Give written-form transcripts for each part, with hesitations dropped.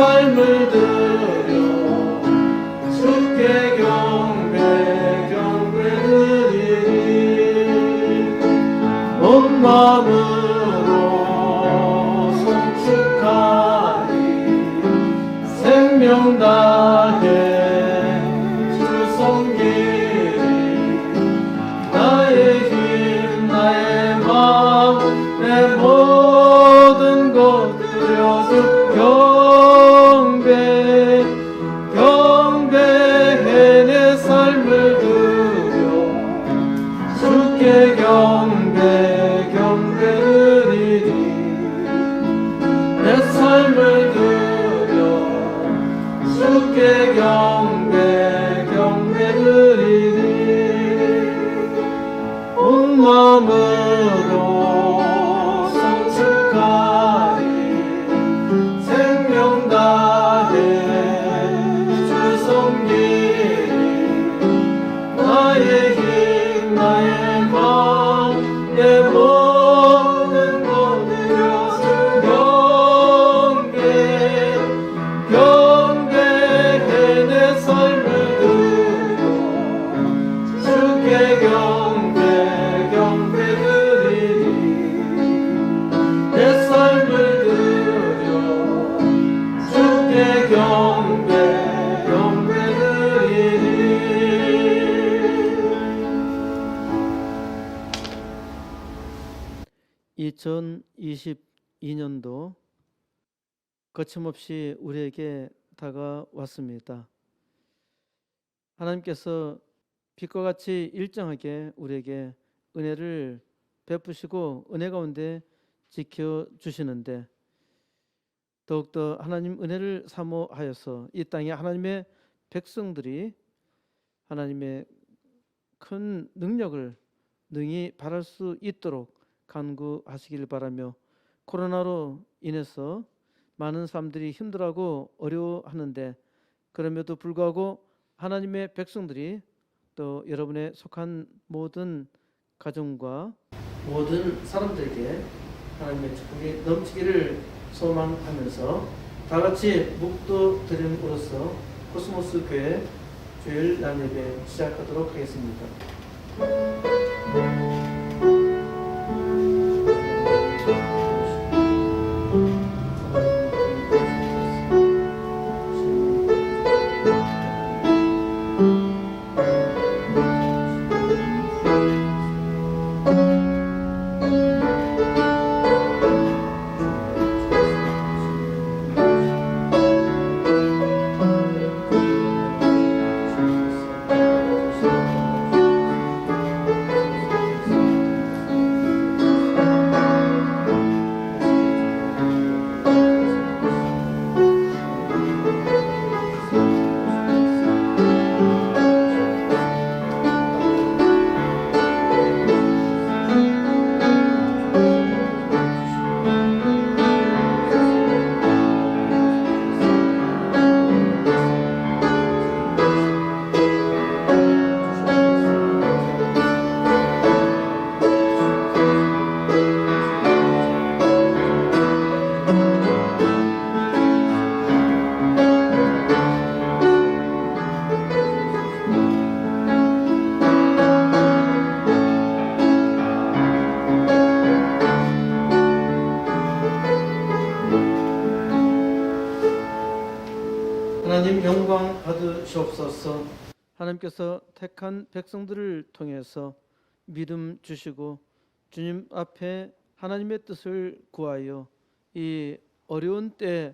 삶을 드려 주께 경배 드리니 온 마음으로 송축하리 생명 다해 주 섬기리 나의 힘 나의 마음 내 모든 것 드려 주 경배해 내 삶을 드려 주께 경배 드리니 내 삶을 드려 주께 경배 드리니 온 마음으로 송축하리 생명 다해 주 섬기리 나의 힘 나의 마음 내 모든 것 드려 주 경배해 내 삶을 드려 주께 경배 드리니 내 삶을 드려 주께 경배 드리니 2022년도 거침없이 우리에게 다가왔습니다. 하나님께서 빛과 같이 일정하게 우리에게 은혜를 베푸시고 은혜 가운데 지켜주시는데 더욱더 하나님 은혜를 사모하여서 이 땅에 하나님의 백성들이 하나님의 큰 능력을 능히 바랄 수 있도록 간구하시길 바라며 코로나로 인해서 많은 사람들이 힘들어하고 어려워하는데 그럼에도 불구하고 하나님의 백성들이 또 여러분의 속한 모든 가정과 모든 사람들에게 하나님의 축복이 넘치기를 소망하면서 다같이 묵도드림으로써 코스모스 교회 주일 낮예배 시작하도록 하겠습니다. 하나님 영광 받으시옵소서. 하나님께서 택한 백성들을 통해서 믿음 주시고 주님 앞에 하나님의 뜻을 구하여 이 어려운 때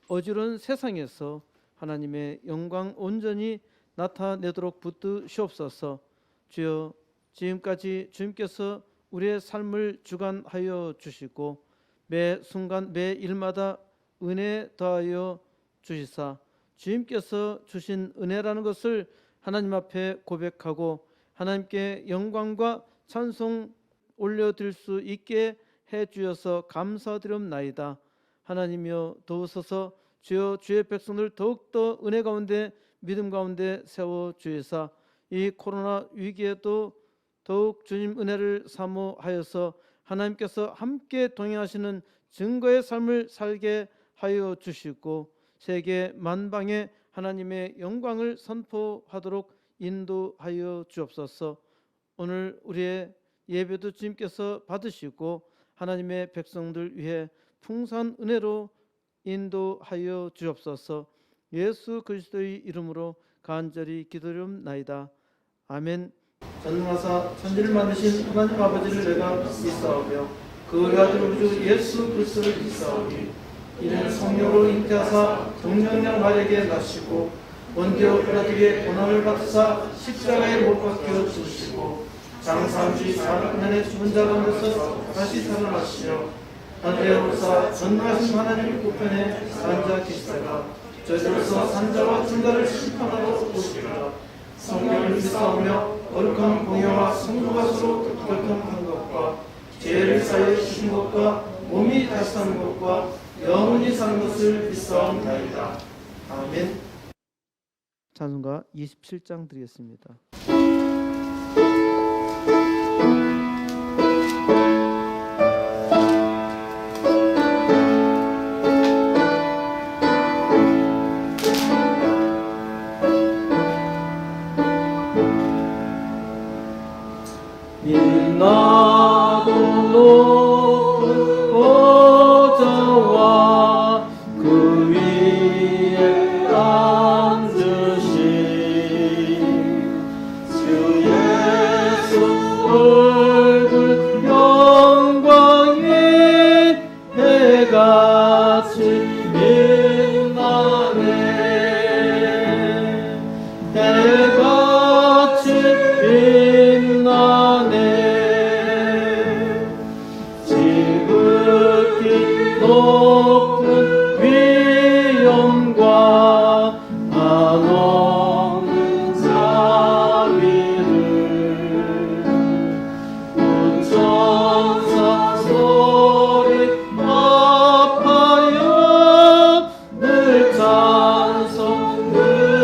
어지러운 세상에서 하나님의 영광 온전히 나타내도록 붙드시옵소서. 주여 지금까지 주님께서 우리의 삶을 주관하여 주시고 매 순간 매 일마다 은혜 더하여 주시사 주님께서 주신 은혜라는 것을 하나님 앞에 고백하고 하나님께 영광과 찬송 올려드릴 수 있게 해주셔서 감사드리옵나이다. 하나님이여 도우소서. 주여 주의 백성들 더욱더 은혜 가운데 믿음 가운데 세워주시사 이 코로나 위기에도 더욱 주님 은혜를 사모하여서 하나님께서 함께 동행하시는 증거의 삶을 살게 하여 주시고 세계 만방에 하나님의 영광을 선포하도록 인도하여 주옵소서. 오늘 우리의 예배도 주님께서 받으시고 하나님의 백성들 위해 풍성한 은혜로 인도하여 주옵소서. 예수 그리스도의 이름으로 간절히 기도드리옵나이다. 아멘. 전능하사 천지를 만드신 하나님 아버지를 내가 믿사오며 그 아들 우주 예수 그리스도를 믿사오니 이는 성령으로 잉태하사 동정녀 마리아에게 나시고 본디오 빌라도의 고난을 받으사 십자가에 못 박혀 죽으시고 장사함주의 4년의 죽은 자 가운데서 다시 살아나시며 하늘에 오르사 전능하신 하나님 우편에 앉아 계시다가 저희로서 산자와 중자를 심판하러 오시리라. 성령을 믿사오며 거룩한 공예와 성도가 서로 교통한 것과 죄를 사하여 주신 것과 몸이 다시 사는 것과 영원히 사는 것을 믿사옵나이다. 아멘. 찬송가 27장 드리겠습니다. 빛나고 높은 보좌와 그 위에 앉으신 주 예수 얼굴 영광이 해같이 빛나네. 해같이 빛나네. 지극히 높은 위엄과 한없는 자비를 온 천사 소리 합하여 늘 찬송 드리네.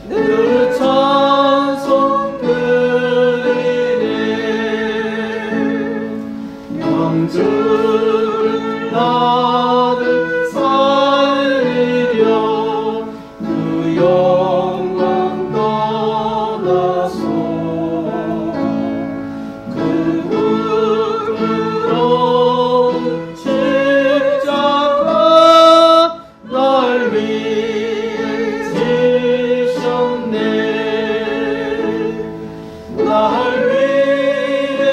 늘 찬송 드리네. 영주를 나를 살리려 그 영광 떠나서 그 부끄러운 십자가 날 위해 지셨네. 날 위해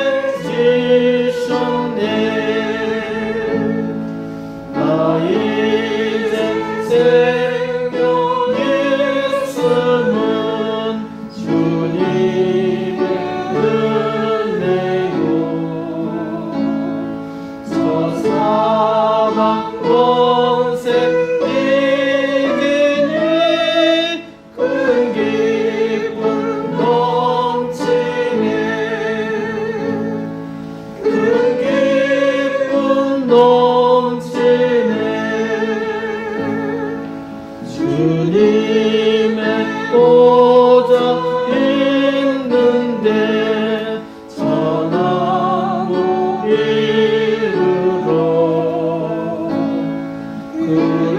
지셨네. 나 이제 생명 있음은 주님의 은혜요. 저 사망 권세 이기니 큰 기쁨 넘치네. 큰 기쁨 넘치네. 주님의 보좌 있는데 천하무 이르러 그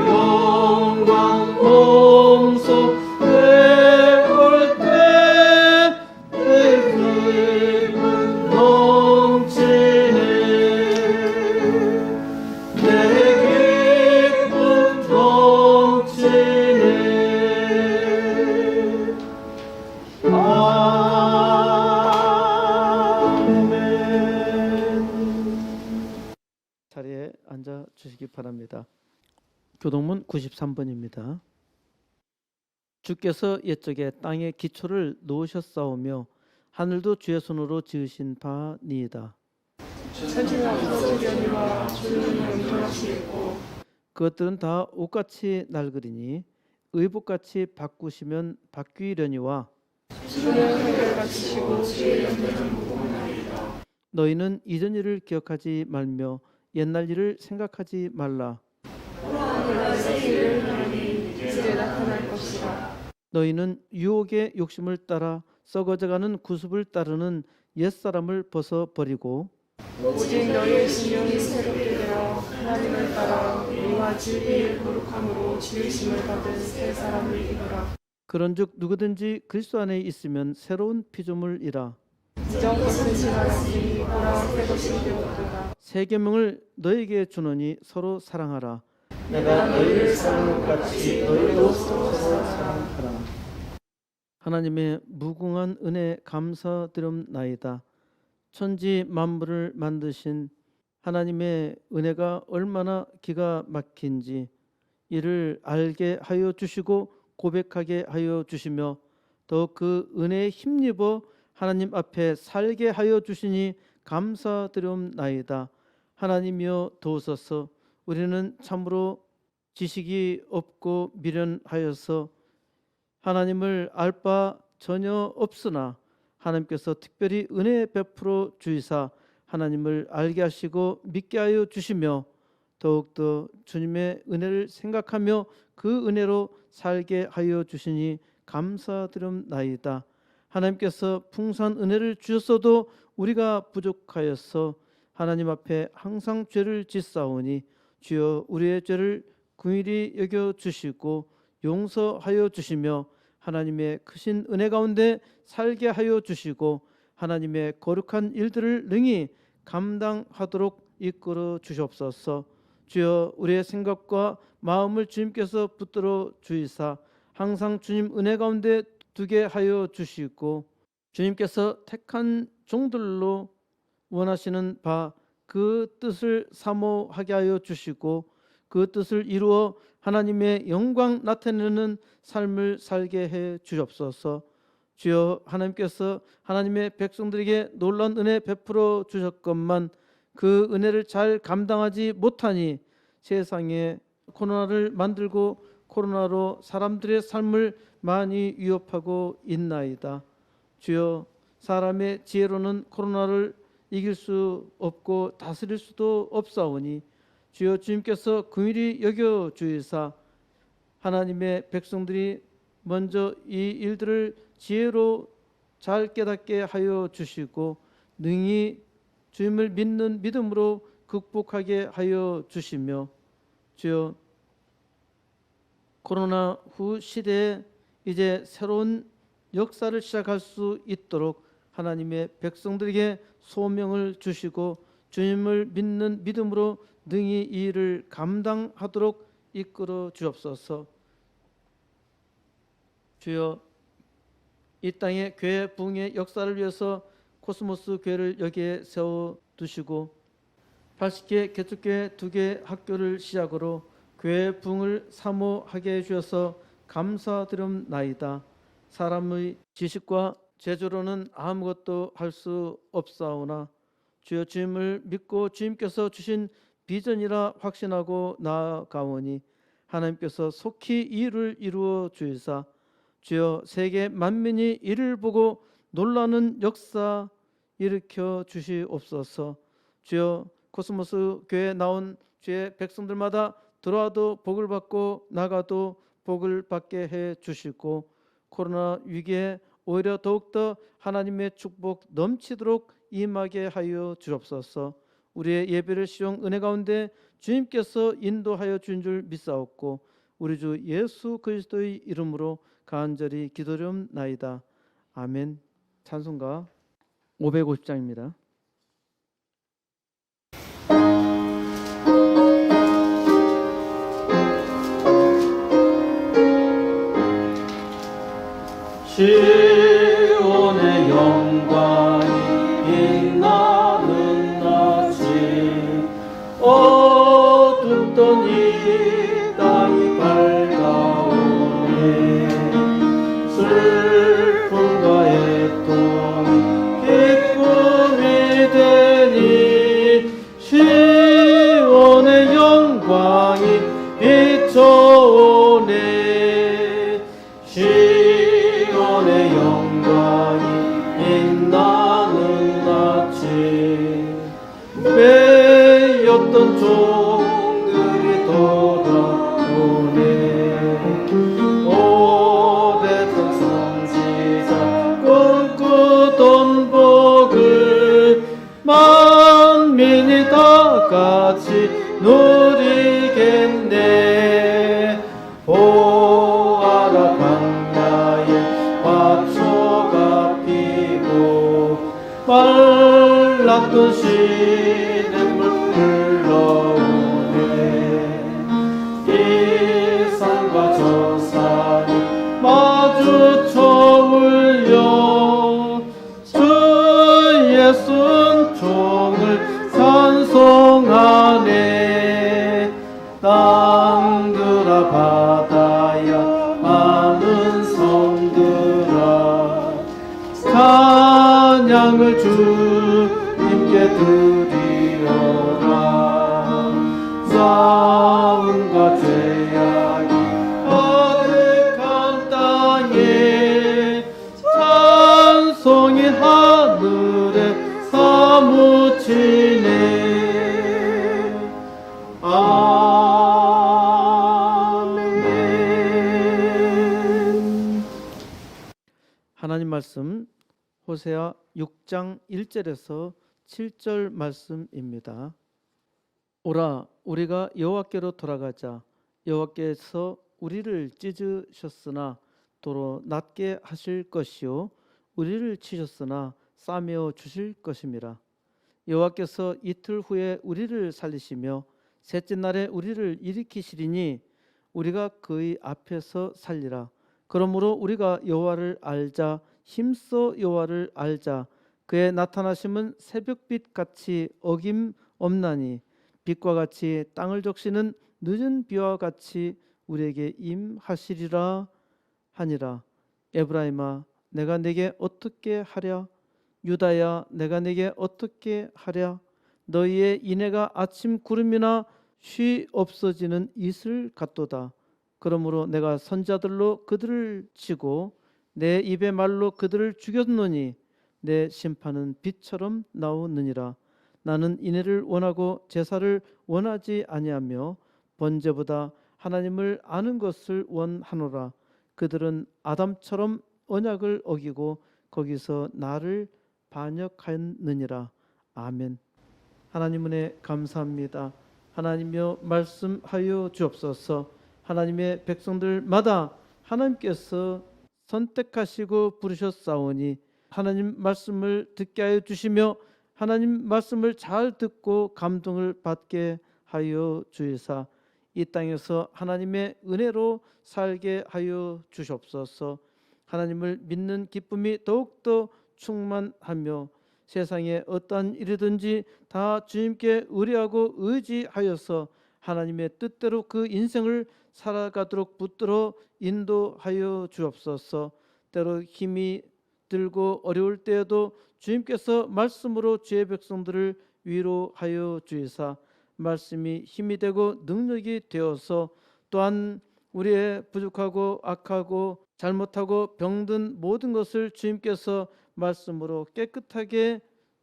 영광 몸소 배울 때 내 기쁨 넘치네. 내 기쁨 넘치네. 아멘. 자리에 앉아 주시기 바랍니다. 교동문 93번입니다. 주께서 옛적에 땅에 기초를 놓으셨사오며 하늘도 주의 손으로 지으신 바니이다. 천지가 없어지려니와 주는 영원하시고 그것들은 다 옷같이 낡으리니 의복같이 바꾸시면 바뀌려니와 주는 한결같으시고 주의 영광은 무궁하리이다. 너희는 이전 일을 기억하지 말며 옛날 일을 생각하지 말라. 내가 새 일을 하노니 이제 나타날 것이라. 너희는 유혹의 욕심을 따라 썩어져가는 구습을 따르는 옛사람을 벗어버리고 오직 너희의 심령이 새롭게 되어 하나님을 내가 진리의 거룩함으로 지으심을 받은 새 사람을 입으라. 그런즉 누구든지 그리스도 안에 있으면 새로운 피조물이라. 이전 것은 지나갔으니 보라 새 것이 되었도다. 새 계명을 너에게 주노니 서로 사랑하라. 내가 너희를 사랑한 것 같이 너희도 서로 사랑하라. 하나님의 무궁한 은혜 감사드립나이다. 천지 만물을 만드신 하나님의 은혜가 얼마나 기가 막힌지 이를 알게 하여 주시고 고백하게 하여 주시며 더 그 은혜에 힘입어 하나님 앞에 살게 하여 주시니 감사드립나이다. 하나님이여 도우소서. 우리는 참으로 지식이 없고 미련하여서 하나님을 알 바 전혀 없으나 하나님께서 특별히 은혜 베풀어 주이사 하나님을 알게 하시고 믿게 하여 주시며 더욱더 주님의 은혜를 생각하며 그 은혜로 살게 하여 주시니 감사드립나이다. 하나님께서 풍성한 은혜를 주셨어도 우리가 부족하여서 하나님 앞에 항상 죄를 짓사오니 주여 우리의 죄를 긍휼히 여겨 주시고 용서하여 주시며 하나님의 크신 은혜 가운데 살게 하여 주시고 하나님의 거룩한 일들을 능히 감당하도록 이끌어 주시옵소서. 주여 우리의 생각과 마음을 주님께서 붙들어 주이사 항상 주님 은혜 가운데 두게 하여 주시고 주님께서 택한 종들로 원하시는 바 그 뜻을 사모하게 하여 주시고 그 뜻을 이루어 하나님의 영광 나타내는 삶을 살게 해 주옵소서. 주여 하나님께서 하나님의 백성들에게 놀라운 은혜 베풀어 주셨건만 그 은혜를 잘 감당하지 못하니 세상에 코로나를 만들고 코로나로 사람들의 삶을 많이 위협하고 있나이다. 주여 사람의 지혜로는 코로나를 이길 수 없고 다스릴 수도 없사오니 주여 주님께서 긍휼히 여겨 주이사 하나님의 백성들이 먼저 이 일들을 지혜로 잘 깨닫게 하여 주시고 능히 주님을 믿는 믿음으로 극복하게 하여 주시며 주여 코로나 후 시대에 이제 새로운 역사를 시작할 수 있도록 하나님의 백성들에게 소명을 주시고 주님을 믿는 믿음으로 능히 이 일을 감당하도록 이끌어 주옵소서. 주여 이 땅의 교회 부흥의 역사를 위해서 코스모스 교회를 여기에 세워두시고 80개 개척교회 2개 학교를 시작으로 교회 부흥을 사모하게 해주셔서 감사드립나이다. 사람의 지식과 제조로는 아무것도 할 수 없사오나 주여 주님을 믿고 주님께서 주신 비전이라 확신하고 나아가오니 하나님께서 속히 이 일을 이루어 주이사 주여 세계 만민이 이를 보고 놀라는 역사 일으켜 주시옵소서. 주여 코스모스 교회에 나온 주의 백성들마다 들어와도 복을 받고 나가도 복을 받게 해 주시고 코로나 위기에 오히려 더욱더 하나님의 축복 넘치도록 임하게 하여 주옵소서. 우리의 예배를 시용 은혜 가운데 주님께서 인도하여 주신 줄 믿사옵고 우리 주 예수 그리스도의 이름으로 간절히 기도드리옵나이다. 아멘. 찬송가 550장입니다. 시온의 영광이 빛나는 낮이 어둡던 이 땅이 밝아오네. 슬픔과 애통이 기쁨이 되니 시온의 영광이 비춰오네. 시온의 영광이 빛나는 낮이 매였던 종들이 돌아오네. 오래전 선지자 꿈꾸던 복을 만민이 다 같이 누리겠네. 안에 땅들아 바다야 많은 성들아 찬양을 주님께 드리어라 싸움과 죄악이 가득한 땅에 찬송이 하늘에 사무치네 아멘. 하나님 말씀 호세아 6장 1절에서 7절 말씀입니다. 오라 우리가 여호와께로 돌아가자. 여호와께서 우리를 찢으셨으나 도로 낮게 하실 것이요 우리를 치셨으나 싸매어 주실 것임이라. 여호와께서 이틀 후에 우리를 살리시며 셋째 날에 우리를 일으키시리니 우리가 그의 앞에서 살리라. 그러므로 우리가 여호와를 알자. 힘써 여호와를 알자. 그의 나타나심은 새벽빛 같이 어김없나니 빛과 같이 땅을 적시는 늦은 비와 같이 우리에게 임하시리라 하니라. 에브라임아 내가 내게 어떻게 하랴. 유다야 내가 내게 어떻게 하랴. 너희의 인애가 아침 구름이나 쉬 없어지는 이슬 같도다. 그러므로 내가 선자들로 그들을 치고 내 입의 말로 그들을 죽였노니 내 심판은 빛처럼 나오느니라. 나는 인애를 원하고 제사를 원하지 아니하며 번제보다 하나님을 아는 것을 원하노라. 그들은 아담처럼 언약을 어기고 거기서 나를 반역하였느니라. 아멘. 하나님 은혜 감사합니다. 하나님여 말씀하여 주옵소서. 하나님의 백성들마다 하나님께서 선택하시고 부르셨사오니 하나님 말씀을 듣게 하여 주시며 하나님 말씀을 잘 듣고 감동을 받게 하여 주이사 이 땅에서 하나님의 은혜로 살게 하여 주시옵소서. 하나님을 믿는 기쁨이 더욱더 충만하며 세상에 어떠한 일이든지 다 주님께 의뢰하고 의지하여서 하나님의 뜻대로 그 인생을 살아가도록 붙들어 인도하여 주옵소서. 때로 힘이 들고 어려울 때에도 주님께서 말씀으로 주의 백성들을 위로하여 주이사 말씀이 힘이 되고 능력이 되어서 또한 우리의 부족하고 악하고 잘못하고 병든 모든 것을 주님께서 말씀으로 깨끗하게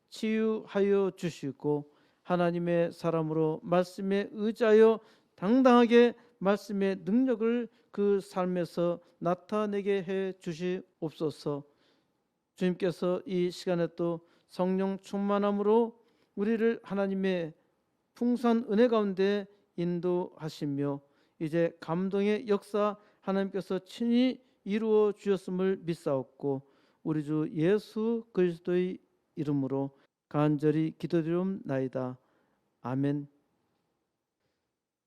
치유하여 주시고 하나님의 사람으로 말씀에 의지하여 당당하게 말씀의 능력을 그 삶에서 나타내게 해 주시옵소서. 주님께서 이 시간에 또 성령 충만함으로 우리를 하나님의 풍성한 은혜 가운데 인도하시며 이제 감동의 역사 하나님께서 친히 이루어 주셨음을 믿사옵고 우리 주 예수 그리스도의 이름으로 간절히 기도드리옵나이다. 아멘.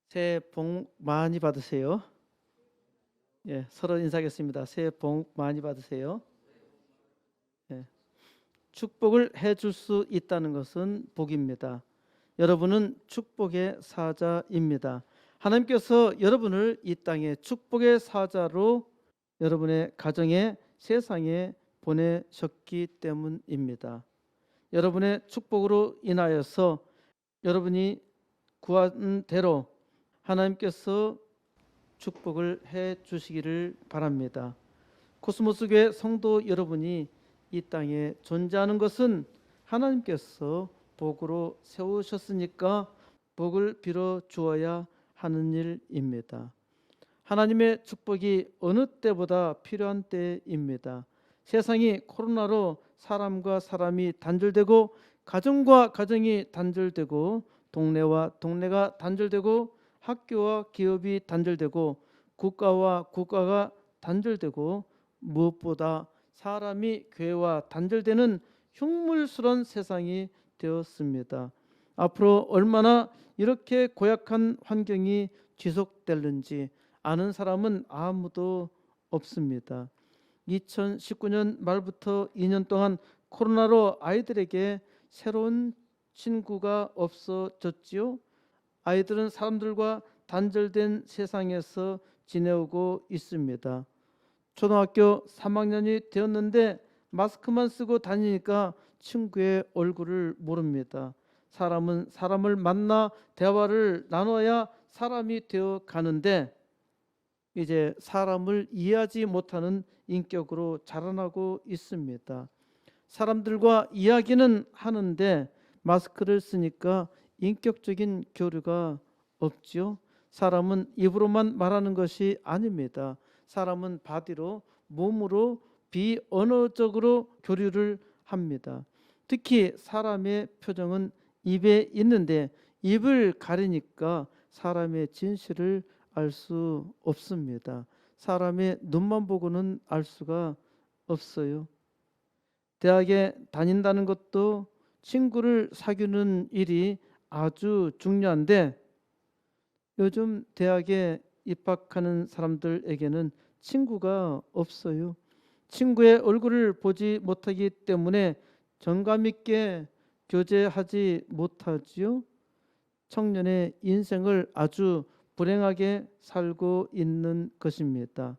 새해 복 많이 받으세요. 예, 서로 인사하겠습니다. 새해 복 많이 받으세요. 예, 축복을 해줄 수 있다는 것은 복입니다. 여러분은 축복의 사자입니다. 하나님께서 여러분을 이 땅에 축복의 사자로 여러분의 가정에 세상에 보내셨기 때문입니다. 여러분의 축복으로 인하여서 여러분이 구한 대로 하나님께서 축복을 해 주시기를 바랍니다. 코스모스 교회 성도 여러분이 이 땅에 존재하는 것은 하나님께서 복으로 세우셨으니까 복을 빌어 주어야 하는 일입니다. 하나님의 축복이 어느 때보다 필요한 때입니다. 세상이 코로나로 사람과 사람이 단절되고 가정과 가정이 단절되고 동네와 동네가 단절되고 학교와 기업이 단절되고 국가와 국가가 단절되고 무엇보다 사람이 교회와 단절되는 흉물스러운 세상이 되었습니다. 앞으로 얼마나 이렇게 고약한 환경이 지속될는지 아는 사람은 아무도 없습니다. 2019년 말부터 2년 동안 코로나로 아이들에게 새로운 친구가 없어졌지요. 아이들은 사람들과 단절된 세상에서 지내오고 있습니다. 초등학교 3학년이 되었는데 마스크만 쓰고 다니니까 친구의 얼굴을 모릅니다. 사람은 사람을 만나 대화를 나눠야 사람이 되어 가는데 이제 사람을 이해하지 못하는 인격으로 자라나고 있습니다. 사람들과 이야기는 하는데 마스크를 쓰니까 인격적인 교류가 없지요. 사람은 입으로만 말하는 것이 아닙니다. 사람은 바디로, 몸으로, 비언어적으로 교류를 합니다. 특히 사람의 표정은 입에 있는데 입을 가리니까 사람의 진실을 알 수 없습니다. 사람의 눈만 보고는 알 수가 없어요. 대학에 다닌다는 것도 친구를 사귀는 일이 아주 중요한데 요즘 대학에 입학하는 사람들에게는 친구가 없어요. 친구의 얼굴을 보지 못하기 때문에 정감 있게 교제하지 못하지요. 청년의 인생을 아주 불행하게 살고 있는 것입니다.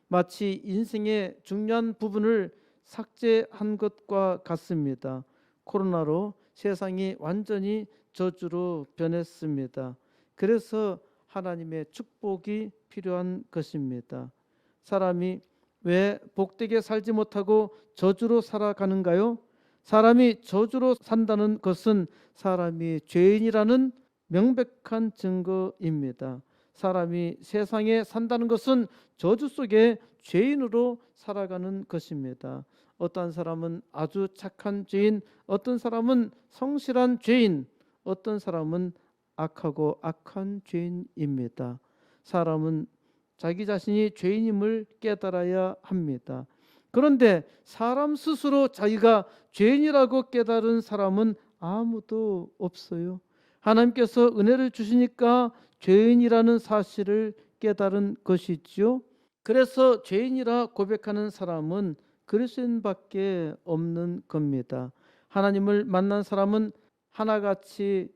마치 인생의 중요한 부분을 삭제한 것과 같습니다. 코로나로 세상이 완전히 저주로 변했습니다. 그래서 하나님의 축복이 필요한 것입니다. 사람이 왜 복되게 살지 못하고 저주로 살아가는가요? 사람이 저주로 산다는 것은 사람이 죄인이라는 명백한 증거입니다. 사람이 세상에 산다는 것은 저주 속에 죄인으로 살아가는 것입니다. 어떤 사람은 아주 착한 죄인, 어떤 사람은 성실한 죄인, 어떤 사람은 악하고 악한 죄인입니다. 사람은 자기 자신이 죄인임을 깨달아야 합니다. 그런데 사람 스스로 자기가 죄인이라고 깨달은 사람은 아무도 없어요. 하나님께서 은혜를 주시니까 죄인이라는 사실을 깨달은 것이지요. 그래서 죄인이라 고백하는 사람은 그리스도인밖에 없는 겁니다. 하나님을 만난 사람은 하나같이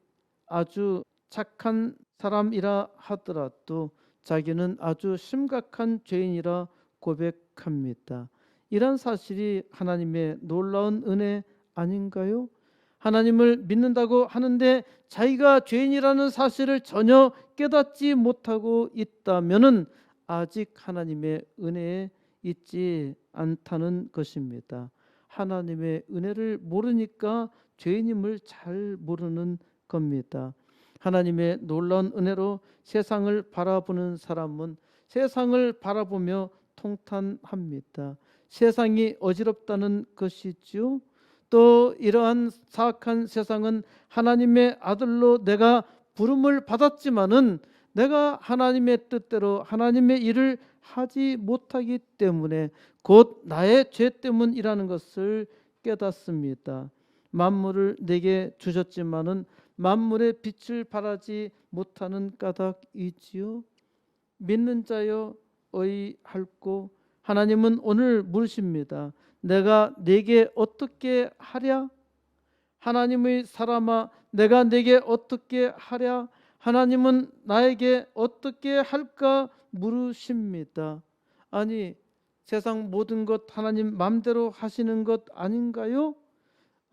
아주 착한 사람이라 하더라도 자기는 아주 심각한 죄인이라 고백합니다. 이런 사실이 하나님의 놀라운 은혜 아닌가요? 하나님을 믿는다고 하는데 자기가 죄인이라는 사실을 전혀 깨닫지 못하고 있다면은 아직 하나님의 은혜에 있지 않다는 것입니다. 하나님의 은혜를 모르니까 죄인임을 잘 모르는 겁니다. 하나님의 놀라운 은혜로 세상을 바라보는 사람은 세상을 바라보며 통탄합니다. 세상이 어지럽다는 것이지요. 또 이러한 사악한 세상은 하나님의 아들로 내가 부름을 받았지만은 내가 하나님의 뜻대로 하나님의 일을 하지 못하기 때문에 곧 나의 죄 때문이라는 것을 깨닫습니다. 만물을 내게 주셨지만은 만물의 빛을 발하지 못하는 까닭이지요. 믿는 자여 어이할꼬. 하나님은 오늘 물으십니다. 내가 네게 어떻게 하랴? 하나님의 사람아, 내가 네게 어떻게 하랴? 하나님은 나에게 어떻게 할까 물으십니다. 아니, 세상 모든 것 하나님 마음대로 하시는 것 아닌가요?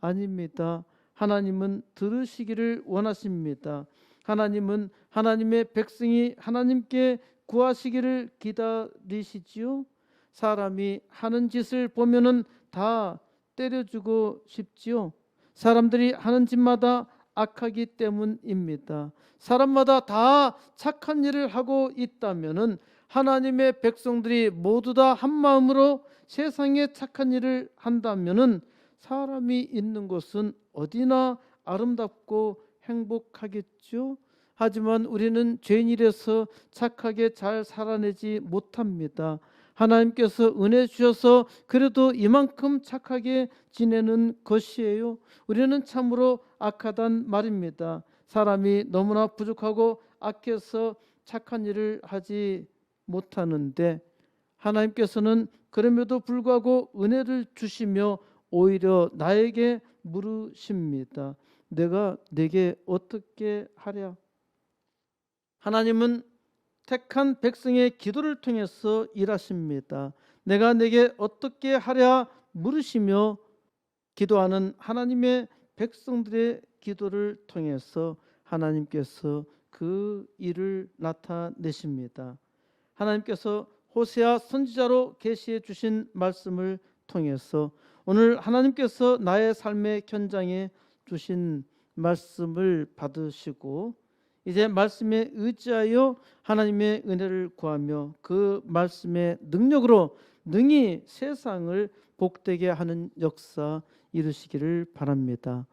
아닙니다. 하나님은 들으시기를 원하십니다. 하나님은 하나님의 백성이 하나님께 구하시기를 기다리시지요. 사람이 하는 짓을 보면은 다 때려주고 싶지요. 사람들이 하는 짓마다 악하기 때문입니다. 사람마다 다 착한 일을 하고 있다면은 하나님의 백성들이 모두 다 한 마음으로 세상에 착한 일을 한다면은 사람이 있는 곳은 어디나 아름답고 행복하겠죠. 하지만 우리는 죄인이라서 착하게 잘 살아내지 못합니다. 하나님께서 은혜 주셔서 그래도 이만큼 착하게 지내는 것이에요. 우리는 참으로 악하단 말입니다. 사람이 너무나 부족하고 악해서 착한 일을 하지 못하는데 하나님께서는 그럼에도 불구하고 은혜를 주시며 오히려 나에게 물으십니다. 내가 네게 어떻게 하랴? 하나님은 택한 백성의 기도를 통해서 일하십니다. 내가 내게 어떻게 하랴 물으시며 기도하는 하나님의 백성들의 기도를 통해서 하나님께서 그 일을 나타내십니다. 하나님께서 호세아 선지자로 계시해 주신 말씀을 통해서 오늘 하나님께서 나의 삶의 현장에 주신 말씀을 받으시고 이제 말씀에 의지하여 하나님의 은혜를 구하며 그 말씀의 능력으로 능히 세상을 복되게 하는 역사 이루시기를 바랍니다.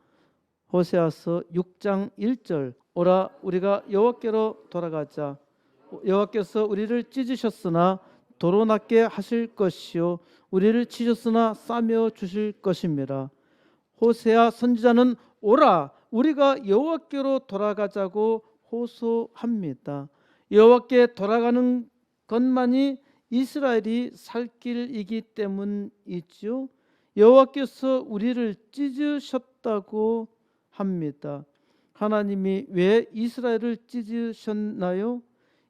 호세아서 6장 1절 오라 우리가 여호와께로 돌아가자. 여호와께서 우리를 찢으셨으나 도로 낫게 하실 것이요 우리를 치셨으나 싸매 주실 것입니다. 호세아 선지자는 오라 우리가 여호와께로 돌아가자고 호소합니다. 여호와께 돌아가는 것만이 이스라엘이 살 길이기 때문이지요. 여호와께서 우리를 찢으셨다고 합니다. 하나님이 왜 이스라엘을 찢으셨나요?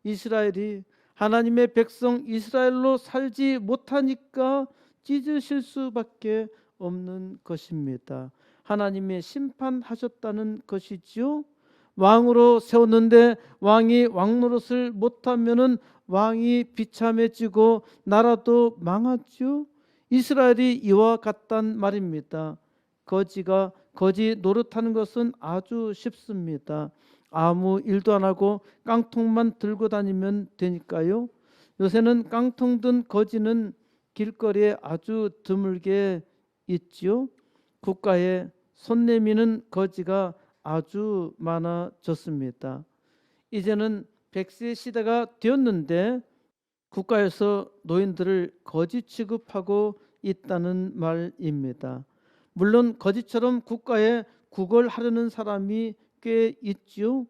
이스라엘이 하나님의 백성 이스라엘로 살지 못하니까 찢으실 수밖에 없는 것입니다. 하나님이 심판하셨다는 것이지요. 왕으로 세웠는데 왕이 왕노릇을 못하면은 왕이 비참해지고 나라도 망하죠. 이스라엘이 이와 같단 말입니다. 거지가 거지 노릇하는 것은 아주 쉽습니다. 아무 일도 안 하고 깡통만 들고 다니면 되니까요. 요새는 깡통 든 거지는 길거리에 아주 드물게 있지요. 국가에 손 내미는 거지가 아주 많아졌습니다. 이제는 100세 시대가 되었는데 국가에서 노인들을 거지 취급하고 있다는 말입니다. 물론 거지처럼 국가에 구걸하려는 사람이 꽤 있지요.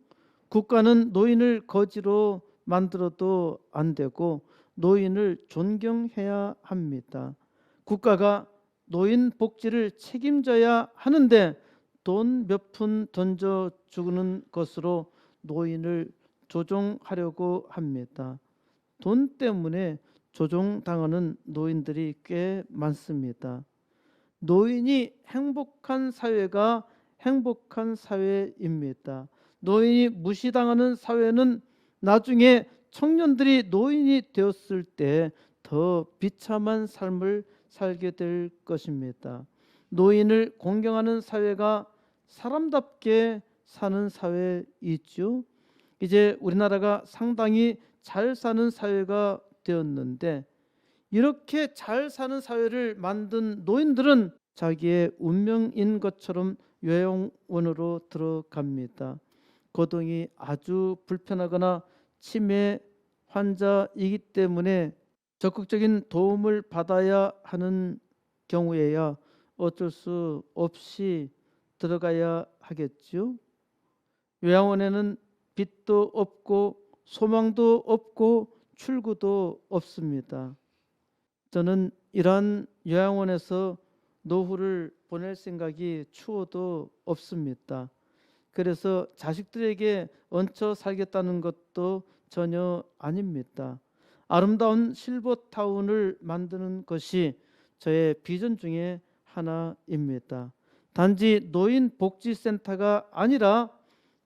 국가는 노인을 거지로 만들어도 안 되고 노인을 존경해야 합니다. 국가가 노인 복지를 책임져야 하는데 돈 몇 푼 던져 주는 것으로 노인을 조종하려고 합니다. 돈 때문에 조종당하는 노인들이 꽤 많습니다. 노인이 행복한 사회가 행복한 사회입니다. 노인이 무시당하는 사회는 나중에 청년들이 노인이 되었을 때 더 비참한 삶을 살게 될 것입니다. 노인을 공경하는 사회가 사람답게 사는 사회이죠. 이제 우리나라가 상당히 잘 사는 사회가 되었는데 이렇게 잘 사는 사회를 만든 노인들은 자기의 운명인 것처럼 요양원으로 들어갑니다. 거동이 아주 불편하거나 치매 환자이기 때문에 적극적인 도움을 받아야 하는 경우에야 어쩔 수 없이 들어가야 하겠죠. 요양원에는 빛도 없고 소망도 없고 출구도 없습니다. 저는 이러한 요양원에서 노후를 보낼 생각이 추워도 없습니다. 그래서 자식들에게 얹혀 살겠다는 것도 전혀 아닙니다. 아름다운 실버타운을 만드는 것이 저의 비전 중에 하나입니다. 단지 노인복지센터가 아니라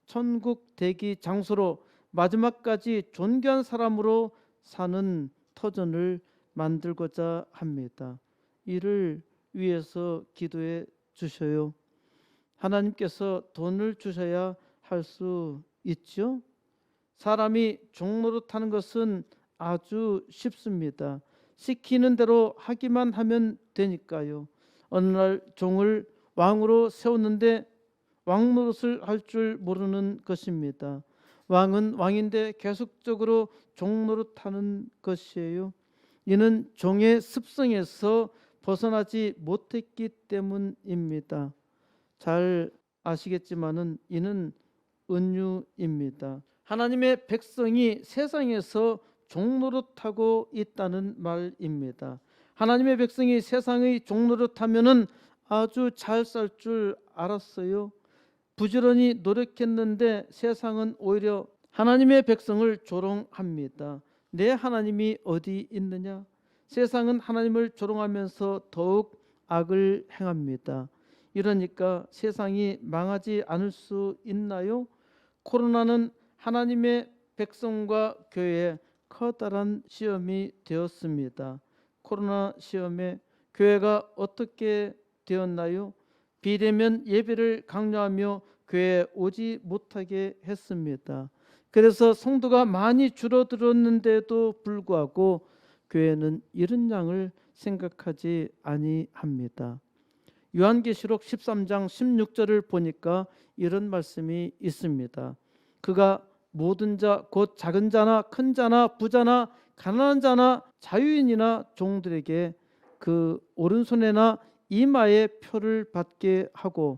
천국 대기 장소로 마지막까지 존귀한 사람으로 사는 터전을 만들고자 합니다. 이를 위해서 기도해 주셔요. 하나님께서 돈을 주셔야 할 수 있죠. 사람이 종노릇하는 것은 아주 쉽습니다. 시키는 대로 하기만 하면 되니까요. 어느 날 종을 왕으로 세웠는데 왕노릇을 할 줄 모르는 것입니다. 왕은 왕인데 계속적으로 종노릇하는 것이에요. 이는 종의 습성에서 벗어나지 못했기 때문입니다. 잘 아시겠지만은 이는 은유입니다. 하나님의 백성이 세상에서 종노릇하고 있다는 말입니다. 하나님의 백성이 세상의 종노릇하면은 아주 잘 살 줄 알았어요. 부지런히 노력했는데 세상은 오히려 하나님의 백성을 조롱합니다. 내 하나님이 어디 있느냐? 세상은 하나님을 조롱하면서 더욱 악을 행합니다. 이러니까 세상이 망하지 않을 수 있나요? 코로나는 하나님의 백성과 교회에 커다란 시험이 되었습니다. 코로나 시험에 교회가 어떻게 되었나요? 비대면 예배를 강요하며 교회에 오지 못하게 했습니다. 그래서 성도가 많이 줄어들었는데도 불구하고 교회는 이런 양을 생각하지 아니합니다. 요한계시록 13장 16절을 보니까 이런 말씀이 있습니다. 그가 모든 자 곧 작은 자나 큰 자나 부자나 가난한 자나 자유인이나 종들에게 그 오른손에나 이마에 표를 받게 하고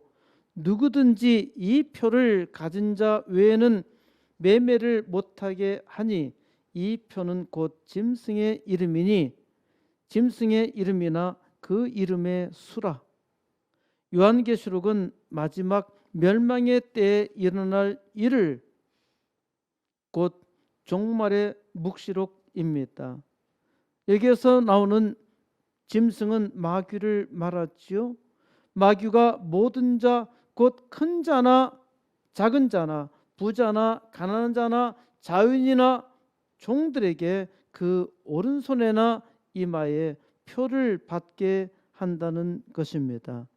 누구든지 이 표를 가진 자 외에는 매매를 못하게 하니 이 표는 곧 짐승의 이름이니 짐승의 이름이나 그 이름의 수라. 요한계시록은 마지막 멸망의 때에 일어날 일을 곧 종말의 묵시록입니다. 여기에서 나오는 짐승은 마귀를 말하지요. 마귀가 모든 자 곧 큰 자나 작은 자나 부자나 가난한 자나 자유인이나 종들에게 그 오른손에나 이마에 표를 받게 한다는 것입니다.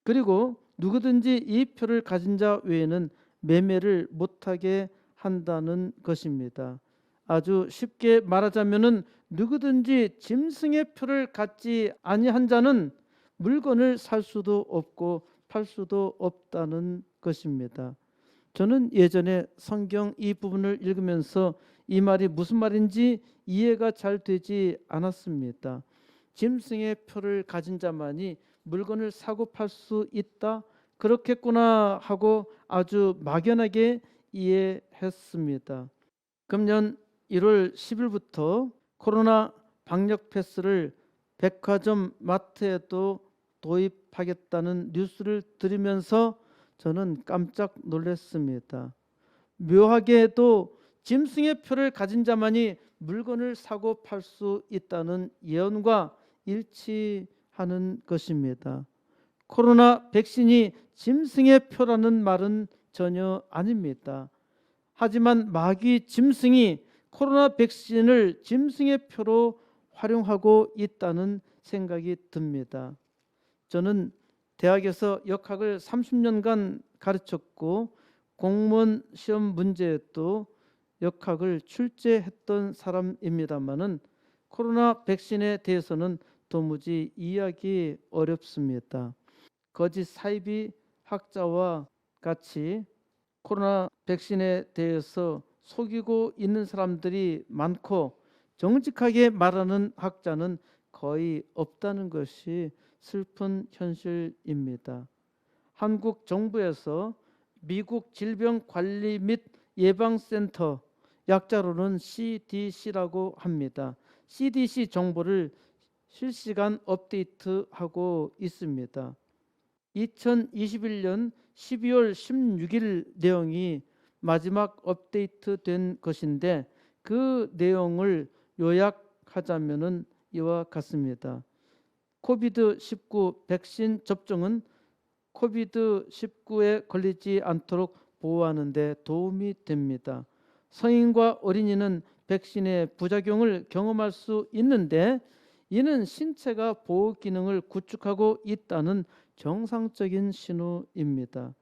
그리고 누구든지 이 표를 가진 자 외에는 매매를 못하게 한다는 것입니다. 아주 쉽게 말하자면은 누구든지 짐승의 표를 갖지 아니한 자는 물건을 살 수도 없고 팔 수도 없다는 것입니다. 저는 예전에 성경 이 부분을 읽으면서 이 말이 무슨 말인지 이해가 잘 되지 않았습니다. 짐승의 표를 가진 자만이 물건을 사고 팔 수 있다? 그렇겠구나 하고 아주 막연하게 이해했습니다. 금년 1월 10일부터 코로나 방역 패스를 백화점 마트에도 도입하겠다는 뉴스를 들으면서 저는 깜짝 놀랐습니다. 묘하게도 짐승의 표를 가진 자만이 물건을 사고 팔 수 있다는 예언과 일치하는 것입니다. 코로나 백신이 짐승의 표라는 말은 전혀 아닙니다. 하지만 마귀 짐승이 코로나 백신을 짐승의 표로 활용하고 있다는 생각이 듭니다. 저는 대학에서 역학을 30년간 가르쳤고 공무원 시험 문제에도 역학을 출제했던 사람입니다마는 코로나 백신에 대해서는 도무지 이해하기 어렵습니다. 거짓 사이비 학자와 같이 코로나 백신에 대해서 속이고 있는 사람들이 많고 정직하게 말하는 학자는 거의 없다는 것이 슬픈 현실입니다. 한국 정부에서 미국 질병관리 및 예방센터, 약자로는 CDC라고 합니다. CDC 정보를 실시간 업데이트하고 있습니다. 2021년 12월 16일 내용이 마지막 업데이트된 것인데 그 내용을 요약하자면은 이와 같습니다. 코비드-19 백신 접종은 코비드-19에 걸리지 않도록 보호하는 데 도움이 됩니다. 성인과 어린이는 백신의 부작용을 경험할 수 있는데 이는 신체가 보호 기능을 구축하고 있다는 정상적인 신호입니다.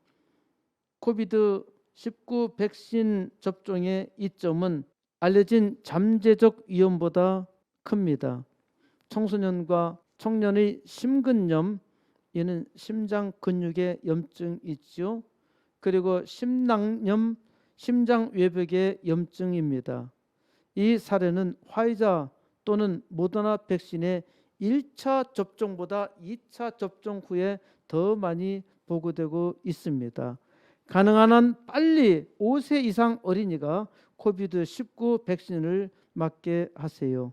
코비드-19 백신 접종의 이점은 알려진 잠재적 위험보다 큽니다. 청소년과 청년의 심근염, 이는 심장 근육에 염증이 있죠. 그리고 심낭염, 심장 외벽의 염증입니다. 이 사례는 화이자 또는 모더나 백신의 1차 접종보다 2차 접종 후에 더 많이 보고되고 있습니다. 가능한 한 빨리 5세 이상 어린이가 코비드-19 백신을 맞게 하세요.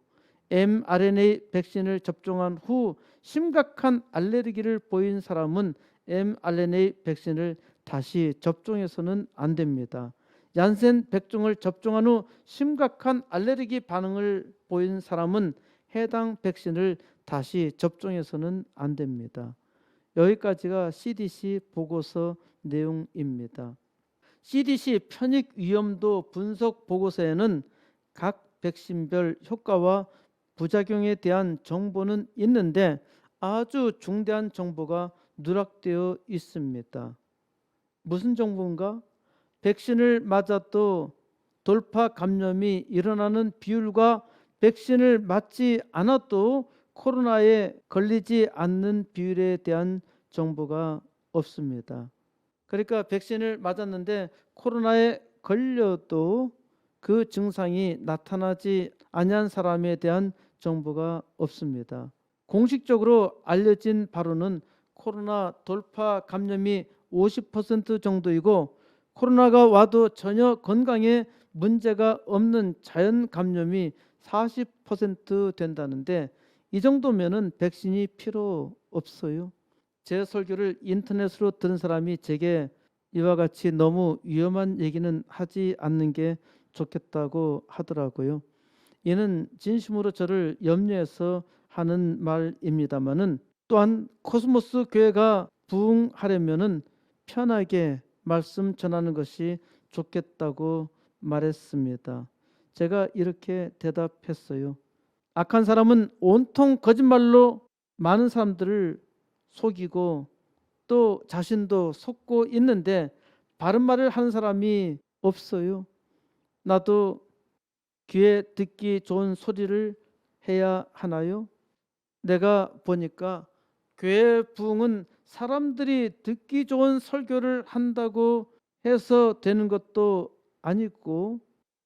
mRNA 백신을 접종한 후 심각한 알레르기를 보인 사람은 mRNA 백신을 다시 접종해서는 안 됩니다. 얀센 백종을 접종한 후 심각한 알레르기 반응을 보인 사람은 해당 백신을 다시 접종해서는 안 됩니다. 여기까지가 CDC 보고서 내용입니다. CDC 편익 위험도 분석 보고서에는 각 백신별 효과와 부작용에 대한 정보는 있는데 아주 중대한 정보가 누락되어 있습니다. 무슨 정보인가? 백신을 맞아도 돌파 감염이 일어나는 비율과 백신을 맞지 않아도 코로나에 걸리지 않는 비율에 대한 정보가 없습니다. 그러니까 백신을 맞았는데 코로나에 걸려도 그 증상이 나타나지 아니한 사람에 대한 정보가 없습니다. 공식적으로 알려진 바로는 코로나 돌파 감염이 50% 정도이고 코로나가 와도 전혀 건강에 문제가 없는 자연 감염이 40% 된다는데 이 정도면은 백신이 필요 없어요. 제 설교를 인터넷으로 들은 사람이 제게 이와 같이 너무 위험한 얘기는 하지 않는 게 좋겠다고 하더라고요. 이는 진심으로 저를 염려해서 하는 말입니다만은 또한 코스모스 교회가 부흥하려면은 편하게 말씀 전하는 것이 좋겠다고 말했습니다. 제가 이렇게 대답했어요. 악한 사람은 온통 거짓말로 많은 사람들을 속이고 또 자신도 속고 있는데 바른 말을 하는 사람이 없어요. 나도 귀에 듣기 좋은 소리를 해야 하나요? 내가 보니까 교회 부흥은 사람들이 듣기 좋은 설교를 한다고 해서 되는 것도 아니고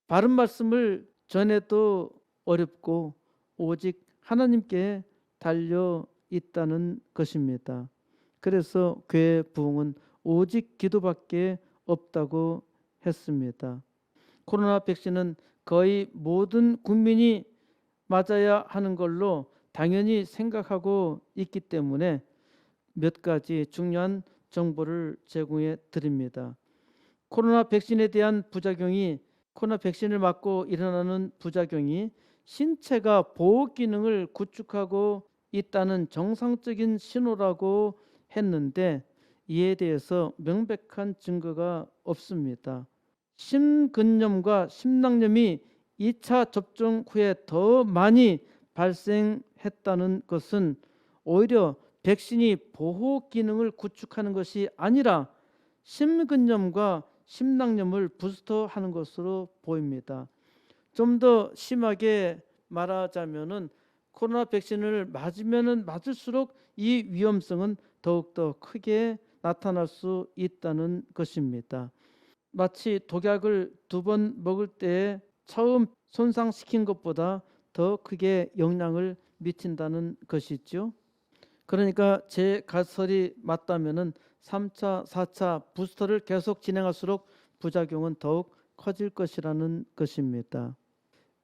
바른 말씀을 전해도 어렵고 오직 하나님께 달려 있다는 것입니다. 그래서 교회 부흥은 오직 기도밖에 없다고 했습니다. 코로나 백신은 거의 모든 국민이 맞아야 하는 걸로 당연히 생각하고 있기 때문에 몇 가지 중요한 정보를 제공해 드립니다. 코로나 백신에 대한 부작용이 코로나 백신을 맞고 일어나는 부작용이 신체가 보호 기능을 구축하고 있다는 정상적인 신호라고 했는데 이에 대해서 명백한 증거가 없습니다. 심근염과 심낭염이 2차 접종 후에 더 많이 발생했다는 것은 오히려 백신이 보호 기능을 구축하는 것이 아니라 심근염과 심낭염을 부스터하는 것으로 보입니다. 좀 더 심하게 말하자면은 코로나 백신을 맞으면은 맞을수록 이 위험성은 더욱더 크게 나타날 수 있다는 것입니다. 마치 독약을 2번 먹을 때 처음 손상시킨 것보다 더 크게 영향을 미친다는 것이죠. 그러니까 제 가설이 맞다면은 3차, 4차 부스터를 계속 진행할수록 부작용은 더욱 커질 것이라는 것입니다.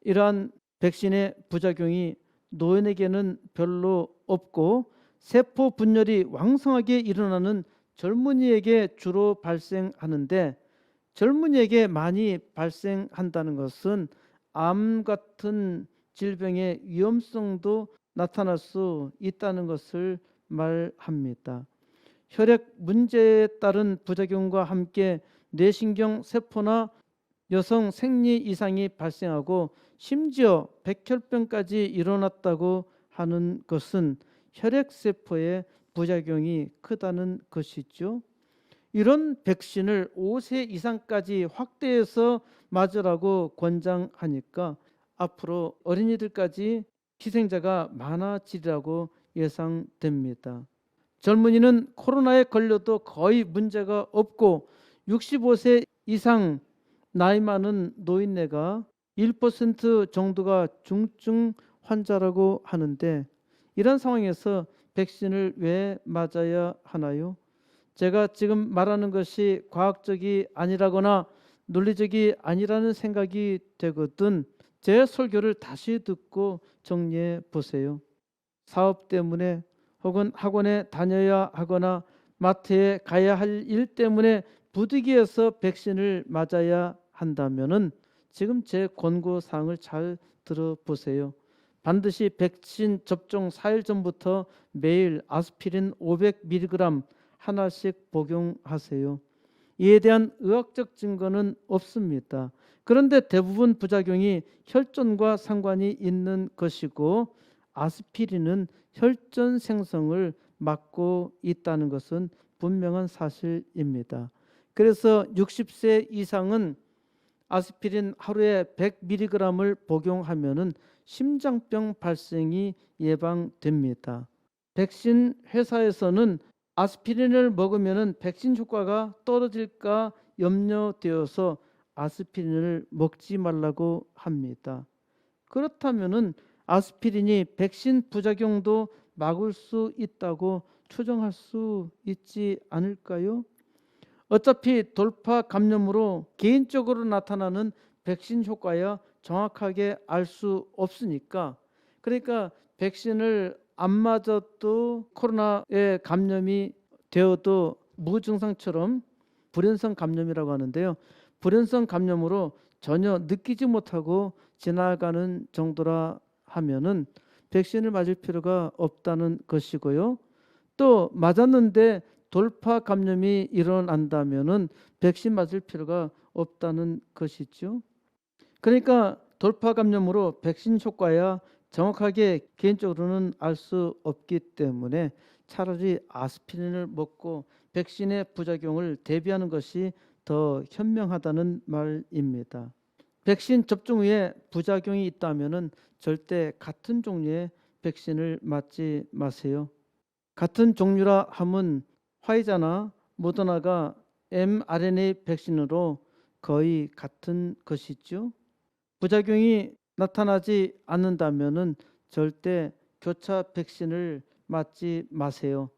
이러한 백신의 부작용이 노인에게는 별로 없고 세포 분열이 왕성하게 일어나는 젊은이에게 주로 발생하는데 젊은이에게 많이 발생한다는 것은 암 같은 질병의 위험성도 나타날 수 있다는 것을 말합니다. 혈액 문제에 따른 부작용과 함께 뇌신경 세포나 여성 생리 이상이 발생하고 심지어 백혈병까지 일어났다고 하는 것은 혈액세포의 부작용이 크다는 것이죠. 이런 백신을 5세 이상까지 확대해서 맞으라고 권장하니까 앞으로 어린이들까지 희생자가 많아지리라고 예상됩니다. 젊은이는 코로나에 걸려도 거의 문제가 없고 65세 이상 나이 많은 노인네가 1% 정도가 중증 환자라고 하는데 이런 상황에서 백신을 왜 맞아야 하나요? 제가 지금 말하는 것이 과학적이 아니라거나 논리적이 아니라는 생각이 되거든 제 설교를 다시 듣고 정리해 보세요. 사업 때문에 혹은 학원에 다녀야 하거나 마트에 가야 할 일 때문에 부득이해서 백신을 맞아야 한다면은 지금 제 권고 사항을 잘 들어보세요. 반드시 백신 접종 4일 전부터 매일 아스피린 500mg 하나씩 복용하세요. 이에 대한 의학적 증거는 없습니다. 그런데 대부분 부작용이 혈전과 상관이 있는 것이고 아스피린은 혈전 생성을 막고 있다는 것은 분명한 사실입니다. 그래서 60세 이상은 아스피린 하루에 100mg을 복용하면은 심장병 발생이 예방됩니다. 백신 회사에서는 아스피린을 먹으면은 백신 효과가 떨어질까 염려되어서 아스피린을 먹지 말라고 합니다. 그렇다면은 아스피린이 백신 부작용도 막을 수 있다고 추정할 수 있지 않을까요? 어차피 돌파 감염으로 개인적으로 나타나는 백신 효과야 정확하게 알 수 없으니까, 그러니까 백신을 안 맞아도 코로나에 감염이 되어도 무증상처럼 불연성 감염이라고 하는데요. 불연성 감염으로 전혀 느끼지 못하고 지나가는 정도라 하면은 백신을 맞을 필요가 없다는 것이고요. 또 맞았는데 돌파 감염이 일어난다면은 백신 맞을 필요가 없다는 것이죠. 그러니까 돌파 감염으로 백신 효과야 정확하게 개인적으로는 알 수 없기 때문에 차라리 아스피린을 먹고 백신의 부작용을 대비하는 것이 더 현명하다는 말입니다. 백신 접종 후에 부작용이 있다면은 절대 같은 종류의 백신을 맞지 마세요. 같은 종류라 함은 화이자나 모더나가 mRNA 백신으로 거의 같은 것이죠. 부작용이 나타나지 않는다면은 절대 교차 백신을 맞지 마세요.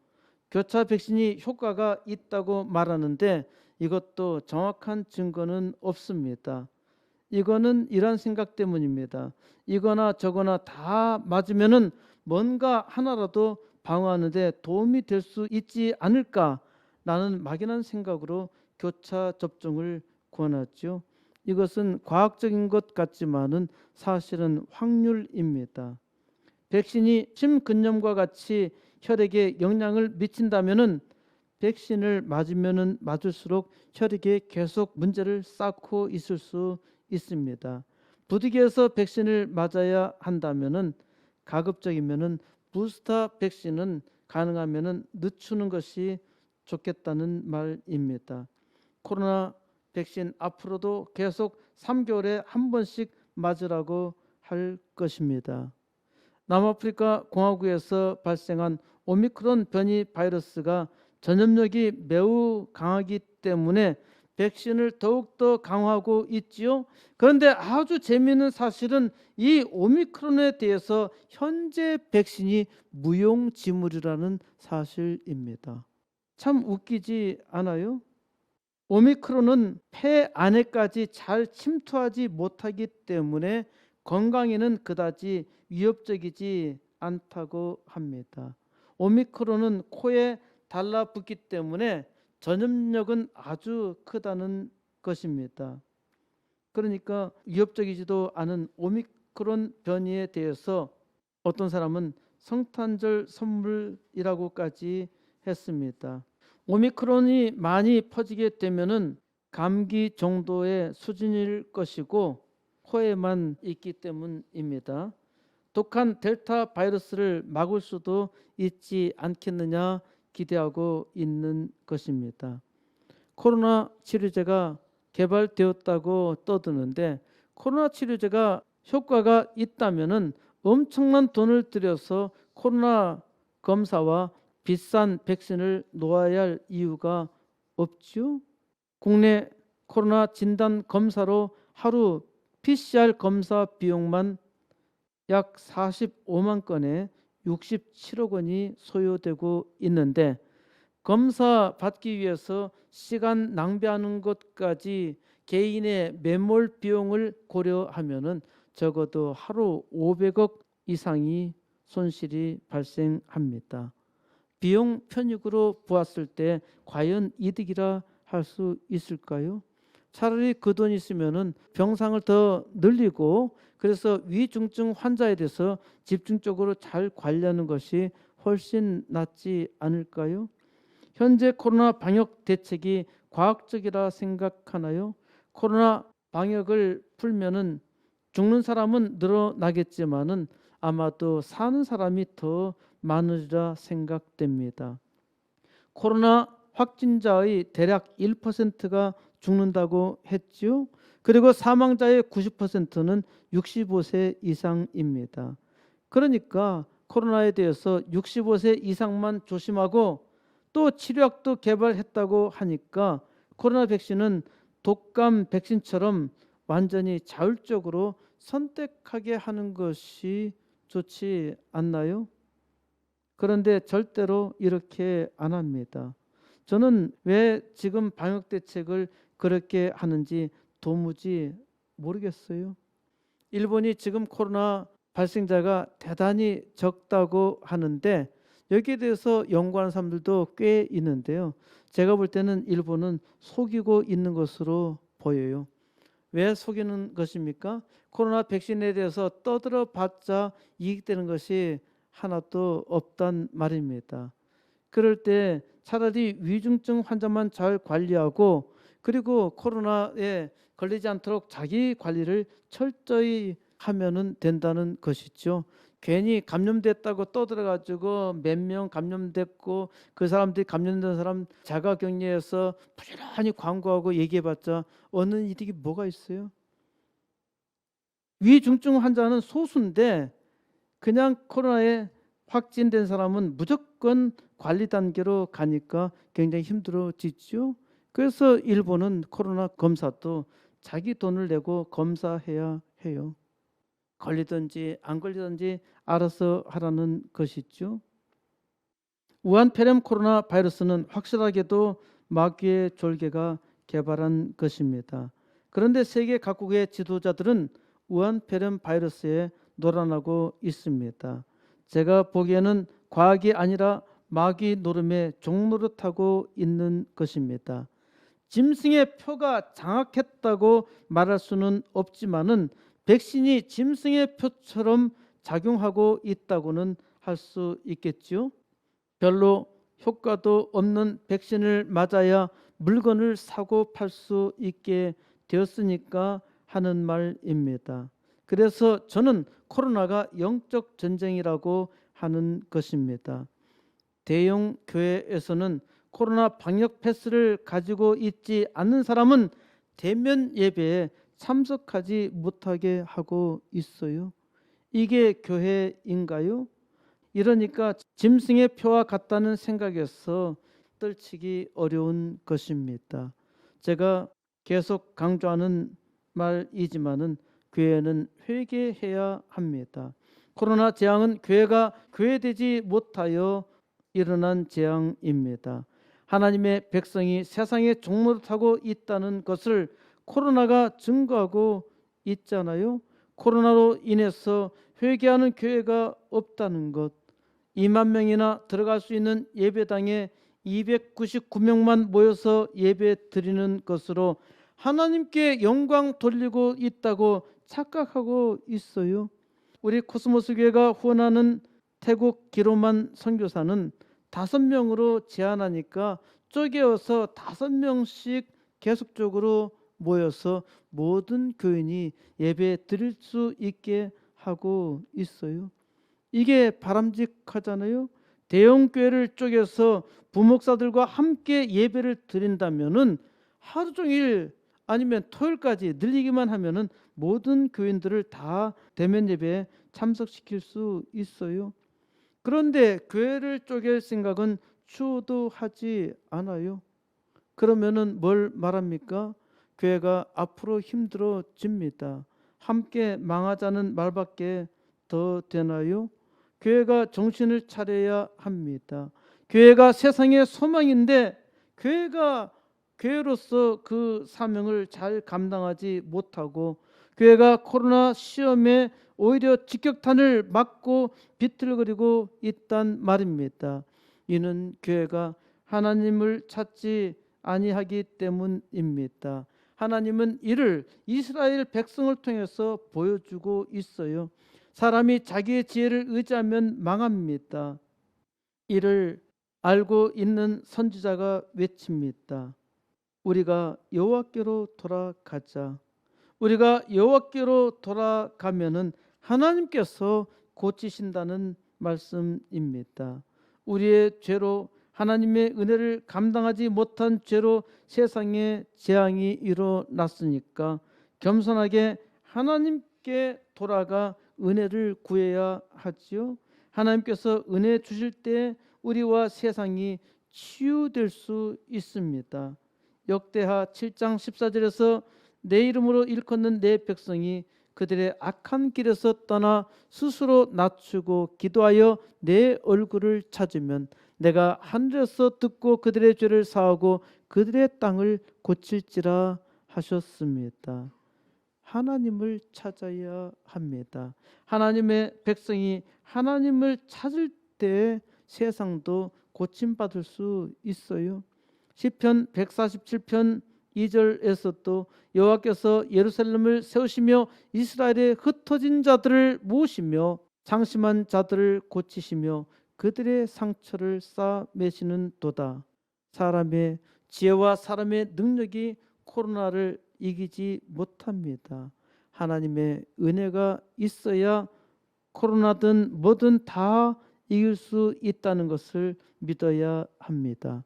교차 백신이 효과가 있다고 말하는데 이것도 정확한 증거는 없습니다. 이거는 이런 생각 때문입니다. 이거나 저거나 다 맞으면은 뭔가 하나라도 방어하는데 도움이 될 수 있지 않을까라는 막연한 생각으로 교차 접종을 권하죠. 이것은 과학적인 것 같지만은 사실은 확률입니다. 백신이 심근염과 같이 혈액에 영향을 미친다면은 백신을 맞으면은 맞을수록 혈액에 계속 문제를 쌓고 있을 수 있습니다. 부득이해서 백신을 맞아야 한다면은 가급적이면은 부스터 백신은 가능하면은 늦추는 것이 좋겠다는 말입니다. 코로나 백신 앞으로도 계속 3개월에 한 번씩 맞으라고 할 것입니다. 남아프리카 공화국에서 발생한 오미크론 변이 바이러스가 전염력이 매우 강하기 때문에 백신을 더욱더 강화하고 있지요. 그런데 아주 재미있는 사실은 이 오미크론에 대해서 현재 백신이 무용지물이라는 사실입니다. 참 웃기지 않아요? 오미크론은 폐 안에까지 잘 침투하지 못하기 때문에 건강에는 그다지 위협적이지 않다고 합니다. 오미크론은 코에 달라붙기 때문에 전염력은 아주 크다는 것입니다. 그러니까 위협적이지도 않은 오미크론 변이에 대해서 어떤 사람은 성탄절 선물이라고까지 했습니다. 오미크론이 많이 퍼지게 되면은 감기 정도의 수준일 것이고 코에만 있기 때문입니다. 독한 델타 바이러스를 막을 수도 있지 않겠느냐 기대하고 있는 것입니다. 코로나 치료제가 개발되었다고 떠드는데 코로나 치료제가 효과가 있다면은 엄청난 돈을 들여서 코로나 검사와 비싼 백신을 놓아야 할 이유가 없죠. 국내 코로나 진단 검사로 하루 PCR 검사 비용만 약 45만 건에 67억 원이 소요되고 있는데 검사 받기 위해서 시간 낭비하는 것까지 개인의 매몰 비용을 고려하면은 적어도 하루 500억 이상이 손실이 발생합니다. 비용 편익으로 보았을 때 과연 이득이라 할 수 있을까요? 차라리 그 돈 있으면은 병상을 더 늘리고 그래서 위중증 환자에 대해서 집중적으로 잘 관리하는 것이 훨씬 낫지 않을까요? 현재 코로나 방역 대책이 과학적이라 생각하나요? 코로나 방역을 풀면은 죽는 사람은 늘어나겠지만은 아마도 사는 사람이 더 많으리라 생각됩니다. 코로나 확진자의 대략 1%가 죽는다고 했지요. 그리고 사망자의 90%는 65세 이상입니다. 그러니까 코로나에 대해서 65세 이상만 조심하고 또 치료약도 개발했다고 하니까 코로나 백신은 독감 백신처럼 완전히 자율적으로 선택하게 하는 것이 좋지 않나요? 그런데 절대로 이렇게 안 합니다. 저는 왜 지금 방역 대책을 그렇게 하는지 도무지 모르겠어요. 일본이 지금 코로나 발생자가 대단히 적다고 하는데 여기에 대해서 연구하는 사람들도 꽤 있는데요. 제가 볼 때는 일본은 속이고 있는 것으로 보여요. 왜 속이는 것입니까? 코로나 백신에 대해서 떠들어 봤자 이익되는 것이 하나도 없단 말입니다. 그럴 때 차라리 위중증 환자만 잘 관리하고 그리고 코로나에 걸리지 않도록 자기 관리를 철저히 하면은 된다는 것이죠. 괜히 감염됐다고 떠들어가지고 몇 명 감염됐고 그 사람들이 감염된 사람 자가격리해서 부지런히 광고하고 얘기해봤자 얻는 이득이 뭐가 있어요? 위중증 환자는 소수인데 그냥 코로나에 확진된 사람은 무조건 관리 단계로 가니까 굉장히 힘들어지죠. 그래서 일본은 코로나 검사도 자기 돈을 내고 검사해야 해요. 걸리든지 안 걸리든지 알아서 하라는 것이죠. 우한 폐렴 코로나 바이러스는 확실하게도 마귀의 졸개가 개발한 것입니다. 그런데 세계 각국의 지도자들은 우한 폐렴 바이러스에 놀아나고 있습니다. 제가 보기에는 과학이 아니라 마귀 노름에 종노릇하고 있는 것입니다. 짐승의 표가 장악했다고 말할 수는 없지만은 백신이 짐승의 표처럼 작용하고 있다고는 할 수 있겠지요. 별로 효과도 없는 백신을 맞아야 물건을 사고 팔 수 있게 되었으니까 하는 말입니다. 그래서 저는 코로나가 영적 전쟁이라고 하는 것입니다. 대형 교회에서는 코로나 방역 패스를 가지고 있지 않는 사람은 대면 예배에 참석하지 못하게 하고 있어요. 이게 교회인가요? 이러니까 짐승의 표와 같다는 생각에서 떨치기 어려운 것입니다. 제가 계속 강조하는 말이지만은 교회는 회개해야 합니다. 코로나 재앙은 교회가 교회되지 못하여 일어난 재앙입니다. 하나님의 백성이 세상에 종노릇하고 있다는 것을 코로나가 증거하고 있잖아요. 코로나로 인해서 회개하는 교회가 없다는 것, 2만 명이나 들어갈 수 있는 예배당에 299명만 모여서 예배 드리는 것으로 하나님께 영광 돌리고 있다고 착각하고 있어요. 우리 코스모스 교회가 후원하는 태국 기로만 선교사는 5명으로 제한하니까 쪼개어서 5명씩 계속적으로 모여서 모든 교인이 예배 드릴 수 있게 하고 있어요. 이게 바람직하잖아요. 대형 교회를 쪼개서 부목사들과 함께 예배를 드린다면은 하루 종일 아니면 토요일까지 늘리기만 하면은 모든 교인들을 다 대면 예배에 참석시킬 수 있어요. 그런데 교회를 쪼갤 생각은 추호도 하지 않아요. 그러면은 뭘 말합니까? 교회가 앞으로 힘들어집니다. 함께 망하자는 말밖에 더 되나요? 교회가 정신을 차려야 합니다. 교회가 세상의 소망인데 교회가 교회로서 그 사명을 잘 감당하지 못하고 교회가 코로나 시험에 오히려 직격탄을 맞고 비틀거리고 있단 말입니다. 이는 교회가 하나님을 찾지 아니하기 때문입니다. 하나님은 이를 이스라엘 백성을 통해서 보여주고 있어요. 사람이 자기의 지혜를 의지하면 망합니다. 이를 알고 있는 선지자가 외칩니다. 우리가 여호와께로 돌아가자. 우리가 여호와께로 돌아가면은 하나님께서 고치신다는 말씀입니다. 우리의 죄로, 하나님의 은혜를 감당하지 못한 죄로 세상에 재앙이 일어났으니까 겸손하게 하나님께 돌아가 은혜를 구해야 하지요. 하나님께서 은혜 주실 때 우리와 세상이 치유될 수 있습니다. 역대하 7장 14절에서 내 이름으로 일컫는 내 백성이 그들의 악한 길에서 떠나 스스로 낮추고 기도하여 내 얼굴을 찾으면 내가 하늘에서 듣고 그들의 죄를 사하고 그들의 땅을 고칠지라 하셨습니다. 하나님을 찾아야 합니다. 하나님의 백성이 하나님을 찾을 때 세상도 고침받을 수 있어요. 시편 147편 2절에서도 여호와께서 예루살렘을 세우시며 이스라엘의 흩어진 자들을 모으시며 장심한 자들을 고치시며 그들의 상처를 싸매시는 도다. 사람의 지혜와 사람의 능력이 코로나를 이기지 못합니다. 하나님의 은혜가 있어야 코로나든 뭐든 다 이길 수 있다는 것을 믿어야 합니다.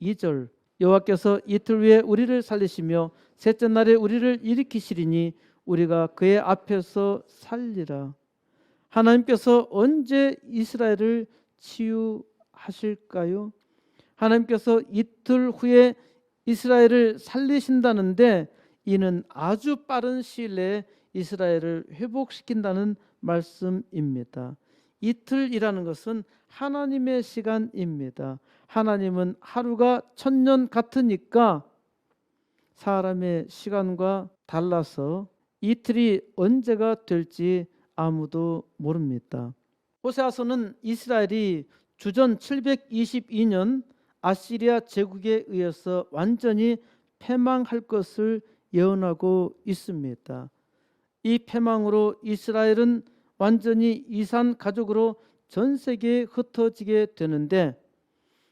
2절 여호와께서 이틀 후에 우리를 살리시며 셋째 날에 우리를 일으키시리니 우리가 그의 앞에서 살리라. 하나님께서 언제 이스라엘을 치유하실까요? 하나님께서 이틀 후에 이스라엘을 살리신다는데 이는 아주 빠른 시일 내에 이스라엘을 회복시킨다는 말씀입니다. 이틀이라는 것은 하나님의 시간입니다. 하나님은 하루가 1000년 같으니까 사람의 시간과 달라서 이틀이 언제가 될지 아무도 모릅니다. 호세아서는 이스라엘이 주전 722년 아시리아 제국에 의해서 완전히 패망할 것을 예언하고 있습니다. 이 패망으로 이스라엘은 완전히 이산 가족으로 전 세계에 흩어지게 되는데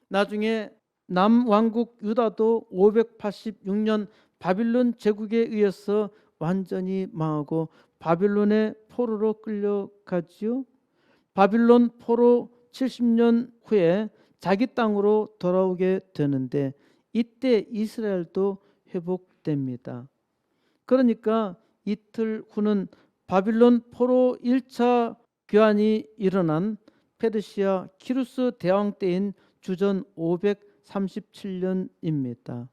나중에 남왕국 유다도 586년 바빌론 제국에 의해서 완전히 망하고 바빌론의 포로로 끌려가지요. 바빌론 포로 70년 후에 자기 땅으로 돌아오게 되는데 이때 이스라엘도 회복됩니다. 그러니까 이틀 후는 바빌론 포로 1차 교환이 일어난 페르시아 키루스 대왕 때인 주전 537년입니다.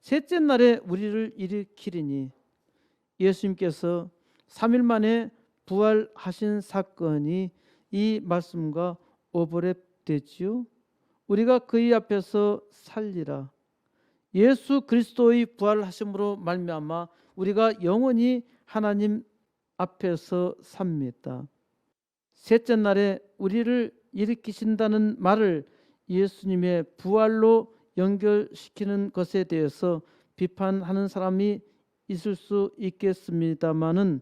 셋째 날에 우리를 일으키리니 예수님께서 3일 만에 부활하신 사건이 이 말씀과 오버랩되지요. 우리가 그의 앞에서 살리라. 예수 그리스도의 부활하심으로 말미암아 우리가 영원히 하나님 앞에서 삽니다. 셋째 날에 우리를 일으키신다는 말을 예수님의 부활로 연결시키는 것에 대해서 비판하는 사람이 있을 수 있겠습니다마는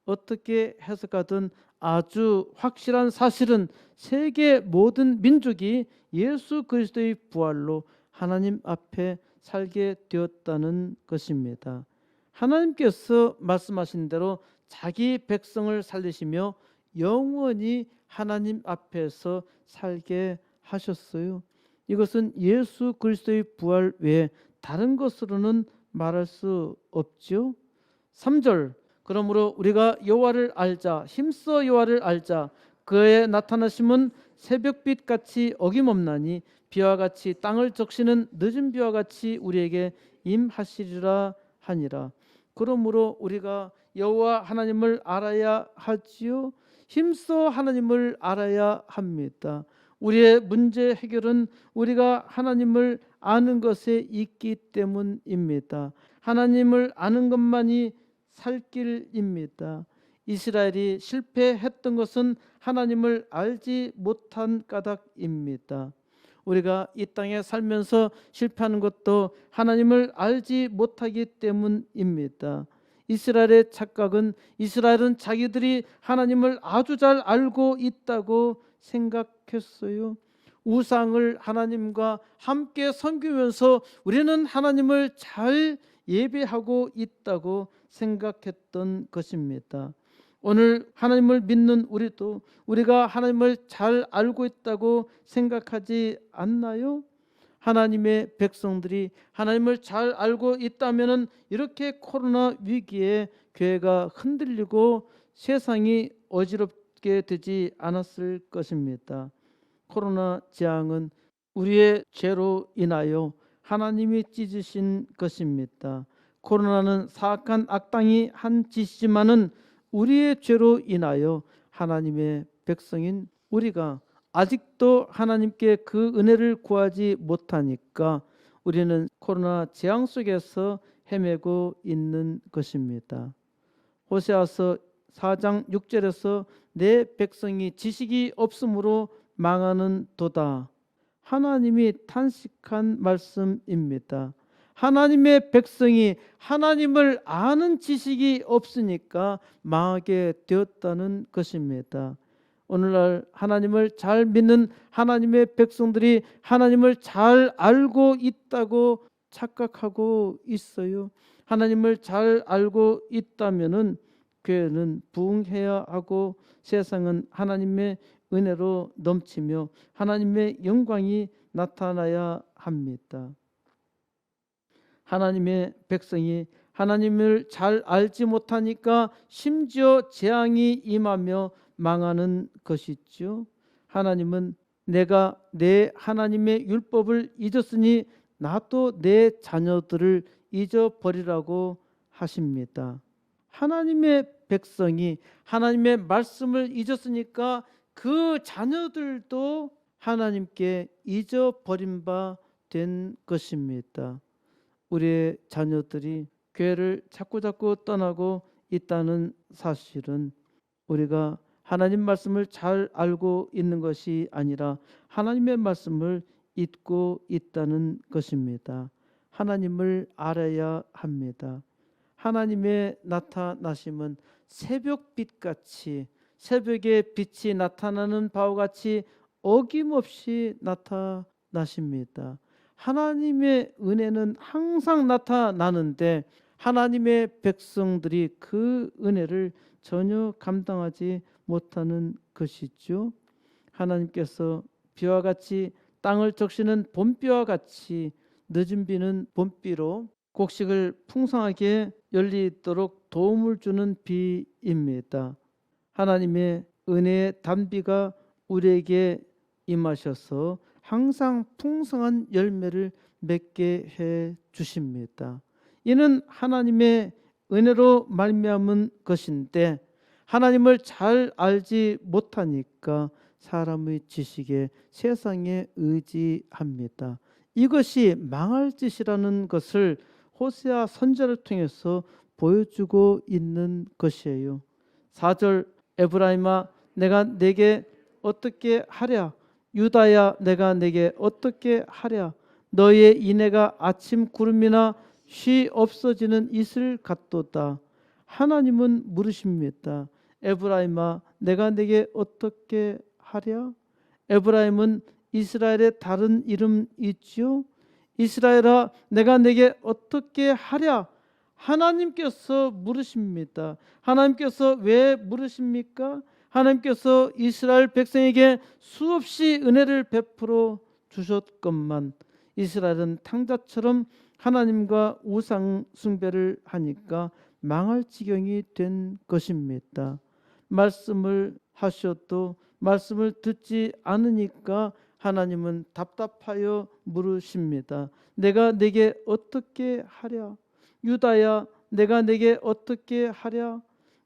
어떻게 해석하든 아주 확실한 사실은 세계 모든 민족이 예수 그리스도의 부활로 하나님 앞에 살게 되었다는 것입니다. 하나님께서 말씀하신 대로 자기 백성을 살리시며 영원히 하나님 앞에서 살게 하셨어요. 이것은 예수 그리스도의 부활 외에 다른 것으로는 말할 수 없죠. 3절 그러므로 우리가 여호와를 알자 힘써 여호와를 알자 그의 나타나심은 새벽빛 같이 어김없나니 비와 같이 땅을 적시는 늦은 비와 같이 우리에게 임하시리라 하니라. 그러므로 우리가 여호와 하나님을 알아야 하지요. 힘써 하나님을 알아야 합니다. 우리의 문제 해결은 우리가 하나님을 아는 것에 있기 때문입니다. 하나님을 아는 것만이 살 길입니다. 이스라엘이 실패했던 것은 하나님을 알지 못한 까닭입니다. 우리가 이 땅에 살면서 실패하는 것도 하나님을 알지 못하기 때문입니다. 이스라엘의 착각은 이스라엘은 자기들이 하나님을 아주 잘 알고 있다고 생각했어요. 우상을 하나님과 함께 섬기면서 우리는 하나님을 잘 예배하고 있다고 생각했던 것입니다. 오늘 하나님을 믿는 우리도 우리가 하나님을 잘 알고 있다고 생각하지 않나요? 하나님의 백성들이 하나님을 잘 알고 있다면 이렇게 코로나 위기에 교회가 흔들리고 세상이 어지럽게 되지 않았을 것입니다. 코로나 재앙은 우리의 죄로 인하여 하나님이 찢으신 것입니다. 코로나는 사악한 악당이 한 짓이지만은 우리의 죄로 인하여 하나님의 백성인 우리가 아직도 하나님께 그 은혜를 구하지 못하니까 우리는 코로나 재앙 속에서 헤매고 있는 것입니다. 호세아서 4장 6절에서 내 백성이 지식이 없으므로 망하는 도다. 하나님이 탄식한 말씀입니다. 하나님의 백성이 하나님을 아는 지식이 없으니까 망하게 되었다는 것입니다. 오늘날 하나님을 잘 믿는 하나님의 백성들이 하나님을 잘 알고 있다고 착각하고 있어요. 하나님을 잘 알고 있다면은 교회는 부흥해야 하고 세상은 하나님의 은혜로 넘치며 하나님의 영광이 나타나야 합니다. 하나님의 백성이 하나님을 잘 알지 못하니까 심지어 재앙이 임하며 망하는 것이죠. 하나님은 내가 내 하나님의 율법을 잊었으니 나도 내 자녀들을 잊어버리라고 하십니다. 하나님의 백성이 하나님의 말씀을 잊었으니까 그 자녀들도 하나님께 잊어버린 바 된 것입니다. 우리의 자녀들이 교회를 자꾸 떠나고 있다는 사실은 우리가 하나님 말씀을 잘 알고 있는 것이 아니라 하나님의 말씀을 잊고 있다는 것입니다. 하나님을 알아야 합니다. 하나님의 나타나심은 새벽빛같이 새벽에 빛이 나타나는 바와 같이 어김없이 나타나십니다. 하나님의 은혜는 항상 나타나는데 하나님의 백성들이 그 은혜를 전혀 감당하지 못하는 것이죠. 하나님께서 비와 같이 땅을 적시는 봄비와 같이 늦은 비는 봄비로 곡식을 풍성하게 열리도록 도움을 주는 비입니다. 하나님의 은혜의 단비가 우리에게 임하셔서 항상 풍성한 열매를 맺게 해 주십니다. 이는 하나님의 은혜로 말미암은 것인데 하나님을 잘 알지 못하니까 사람의 지식에 세상에 의지합니다. 이것이 망할 짓이라는 것을 호세아 선지자를 통해서 보여주고 있는 것이에요. 4절 에브라임아 내가 내게 어떻게 하랴 유다야 내가 내게 어떻게 하랴 너의 인애가 아침 구름이나 쉬 없어지는 이슬 같도다. 하나님은 물으십니다. 에브라임아 내가 내게 어떻게 하랴? 에브라임은 이스라엘의 다른 이름 있지요? 이스라엘아 내가 내게 어떻게 하랴? 하나님께서 물으십니다. 하나님께서 왜 물으십니까? 하나님께서 이스라엘 백성에게 수없이 은혜를 베풀어 주셨건만 이스라엘은 탕자처럼 하나님과 우상 숭배를 하니까 망할 지경이 된 것입니다. 말씀을 하셔도 말씀을 듣지 않으니까 하나님은 답답하여 물으십니다. 내가 내게 어떻게 하랴? 유다야 내가 내게 어떻게 하랴?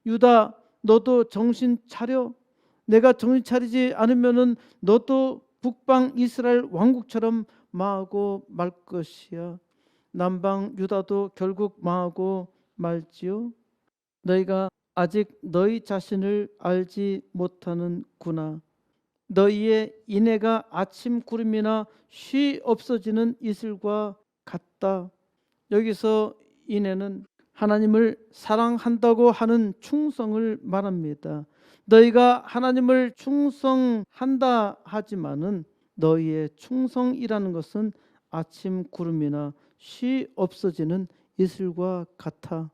유다 너도 정신 차려. 내가 정신 차리지 않으면은 너도 북방 이스라엘 왕국처럼 망하고 말 것이야. 남방 유다도 결국 망하고 말지요. 너희가 아직 너희 자신을 알지 못하는구나. 너희의 인애가 아침 구름이나 쉬 없어지는 이슬과 같다. 여기서 인애는 하나님을 사랑한다고 하는 충성을 말합니다. 너희가 하나님을 충성한다 하지만은 너희의 충성이라는 것은 아침 구름이나 쉬 없어지는 이슬과 같아.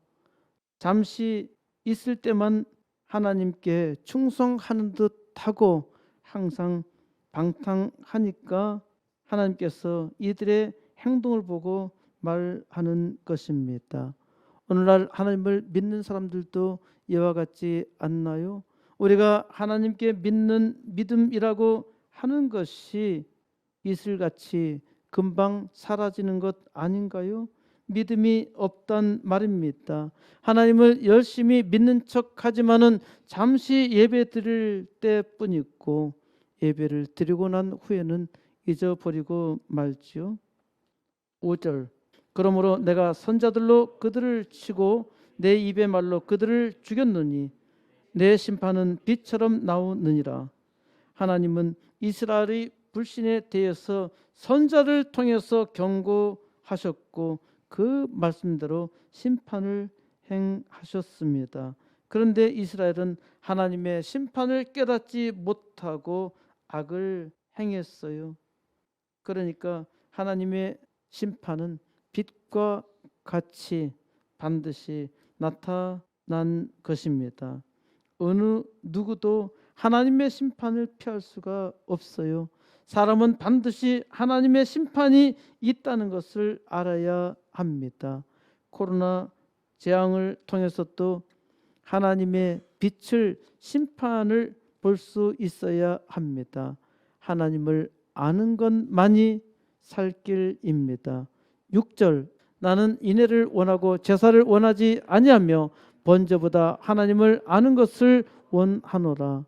잠시 있을 때만 하나님께 충성하는 듯 하고 항상 방탕하니까 하나님께서 이들의 행동을 보고 말하는 것입니다. 오늘날 하나님을 믿는 사람들도 이와 같지 않나요? 우리가 하나님께 믿는 믿음이라고 하는 것이 이슬같이 금방 사라지는 것 아닌가요? 믿음이 없단 말입니다. 하나님을 열심히 믿는 척하지만은 잠시 예배 드릴 때뿐이고 예배를 드리고 난 후에는 잊어버리고 말지요. 5절 그러므로 내가 선자들로 그들을 치고 내 입의 말로 그들을 죽였느니 내 심판은 빛처럼 나오느니라. 하나님은 이스라엘의 불신에 대해서 선자를 통해서 경고하셨고 그 말씀대로 심판을 행하셨습니다. 그런데 이스라엘은 하나님의 심판을 깨닫지 못하고 악을 행했어요. 그러니까 하나님의 심판은 빛과 같이 반드시 나타난 것입니다. 어느 누구도 하나님의 심판을 피할 수가 없어요. 사람은 반드시 하나님의 심판이 있다는 것을 알아야 합니다. 코로나 재앙을 통해서도 하나님의 빛을 심판을 볼 수 있어야 합니다. 하나님을 아는 것만이 살 길입니다. 6절 나는 인애를 원하고 제사를 원하지 아니하며 번제보다 하나님을 아는 것을 원하노라.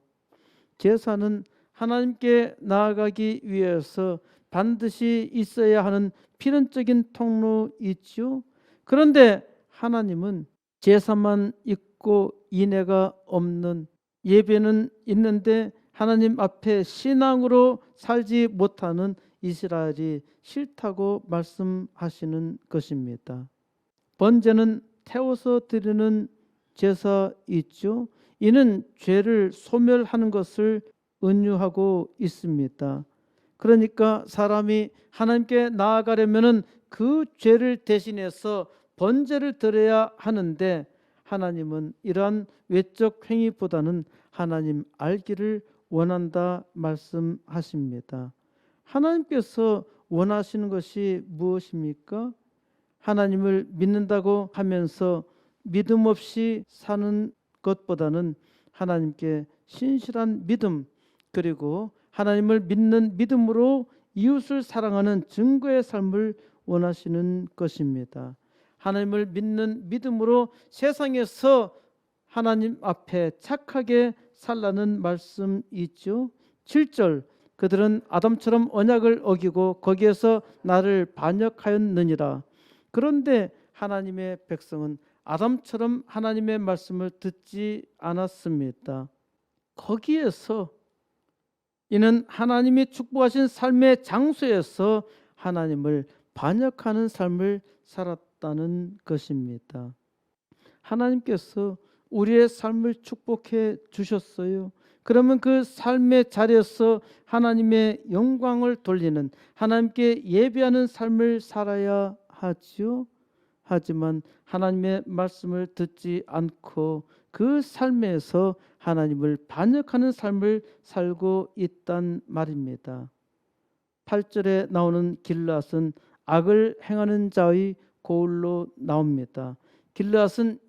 제사는 하나님께 나아가기 위해서 반드시 있어야 하는 필연적인 통로이지요. 그런데 하나님은 제사만 있고 인애가 없는, 예배는 있는데 하나님 앞에 신앙으로 살지 못하는 이스라엘이 싫다고 말씀하시는 것입니다. 번제는 태워서 드리는 제사이죠. 이는 죄를 소멸하는 것을 은유하고 있습니다. 그러니까 사람이 하나님께 나아가려면은 그 죄를 대신해서 번제를 드려야 하는데 하나님은 이러한 외적 행위보다는 하나님 알기를 원한다 말씀하십니다. 하나님께서 원하시는 것이 무엇입니까? 하나님을 믿는다고 하면서 믿음 없이 사는 것보다는 하나님께 신실한 믿음, 그리고 하나님을 믿는 믿음으로 이웃을 사랑하는 증거의 삶을 원하시는 것입니다. 하나님을 믿는 믿음으로 세상에서 하나님 앞에 착하게 살라는 말씀이 있죠. 7절 그들은 아담처럼 언약을 어기고 거기에서 나를 반역하였느니라. 그런데 하나님의 백성은 아담처럼 하나님의 말씀을 듣지 않았습니다. 거기에서 이는 하나님이 축복하신 삶의 장소에서 하나님을 반역하는 삶을 살았다는 것입니다. 하나님께서 우리의 삶을 축복해 주셨어요. 그러면 그 삶의 자리에서 하나님의 영광을 돌리는, 하나님께 예배하는 삶을 살아야 하지요. 하지만 하나님의 말씀을 듣지 않고 그 삶에서 하나님을 반역하는 삶을 살고 있단 말입니다. 8절에 나오는 길르앗은 악을 행하는 자의 고을로 나옵니다. 길르앗은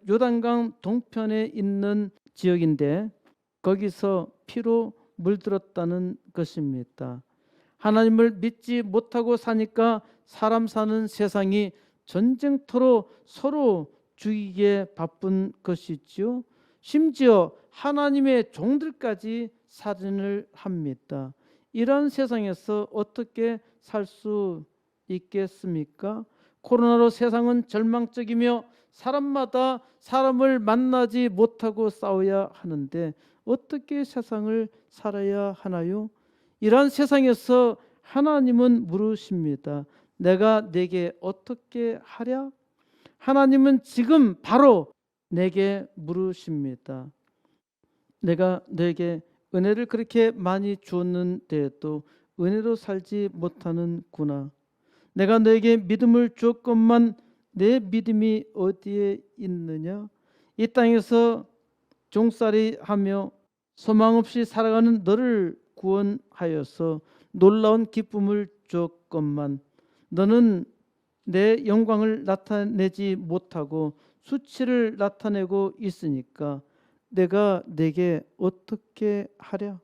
요단강 동편에 있는 지역인데 거기서 피로 물들었다는 것입니다. 하나님을 믿지 못하고 사니까 사람 사는 세상이 전쟁터로 서로 죽이기에 바쁜 것이지요. 심지어 하나님의 종들까지 살인을 합니다. 이런 세상에서 어떻게 살 수 있겠습니까? 코로나로 세상은 절망적이며 사람마다 사람을 만나지 못하고 싸워야 하는데 어떻게 세상을 살아야 하나요? 이러한 세상에서 하나님은 물으십니다. 내가 내게 어떻게 하랴? 하나님은 지금 바로 내게 물으십니다. 내가 너에게 은혜를 그렇게 많이 주었는데도 은혜로 살지 못하는구나. 내가 너에게 믿음을 주었건만 내 믿음이 어디에 있느냐? 이 땅에서 종살이 하며 소망 없이 살아가는 너를 구원하여서 놀라운 기쁨을 주었건만 너는 내 영광을 나타내지 못하고 수치를 나타내고 있으니까 내가 내게 어떻게 하랴?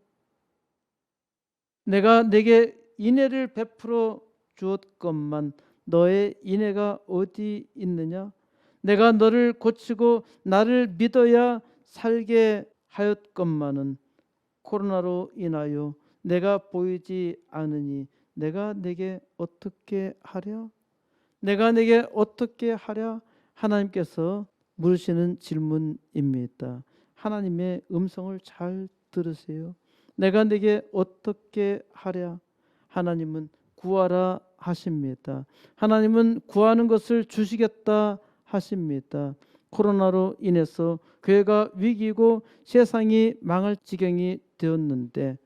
내가 내게 인애를 베풀어 주었건만 너의 인애가 어디 있느냐? 내가 너를 고치고 나를 믿어야 살게 하였건만은 코로나로 인하여 내가 보이지 않으니 내가 내게 어떻게 하랴? 내가 내게 어떻게 하랴? 하나님께서 물으시는 질문입니다. 하나님의 음성을 잘 들으세요. 내가 내게 어떻게 하랴? 하나님은 구하라 하십니다. 하나님은 구하는 것을 주시겠다 하십니다. 코로나로 인해서 교회가 위기고 세상이 망할 지경이 되었는데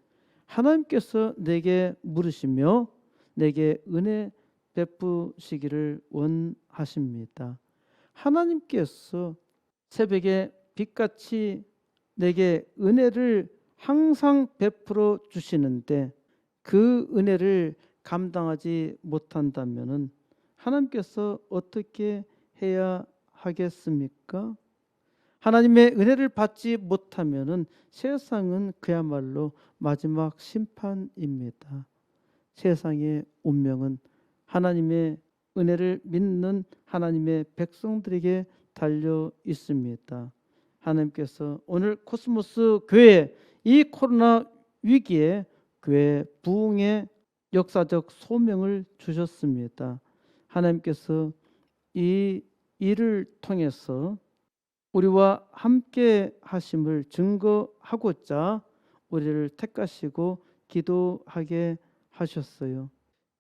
하나님께서 내게 물으시며 내게 은혜 베푸시기를 원하십니다. 하나님께서 새벽에 빛같이 내게 은혜를 항상 베풀어 주시는데 그 은혜를 감당하지 못한다면 하나님께서 어떻게 해야 하겠습니까? 하나님의 은혜를 받지 못하면 세상은 그야말로 마지막 심판입니다. 세상의 운명은 하나님의 은혜를 믿는 하나님의 백성들에게 달려 있습니다. 하나님께서 오늘 코스모스 교회 이 코로나 위기에 교회 부흥의 역사적 소명을 주셨습니다. 하나님께서 이 일을 통해서 우리와 함께 하심을 증거하고자 우리를 택하시고 기도하게 하셨어요.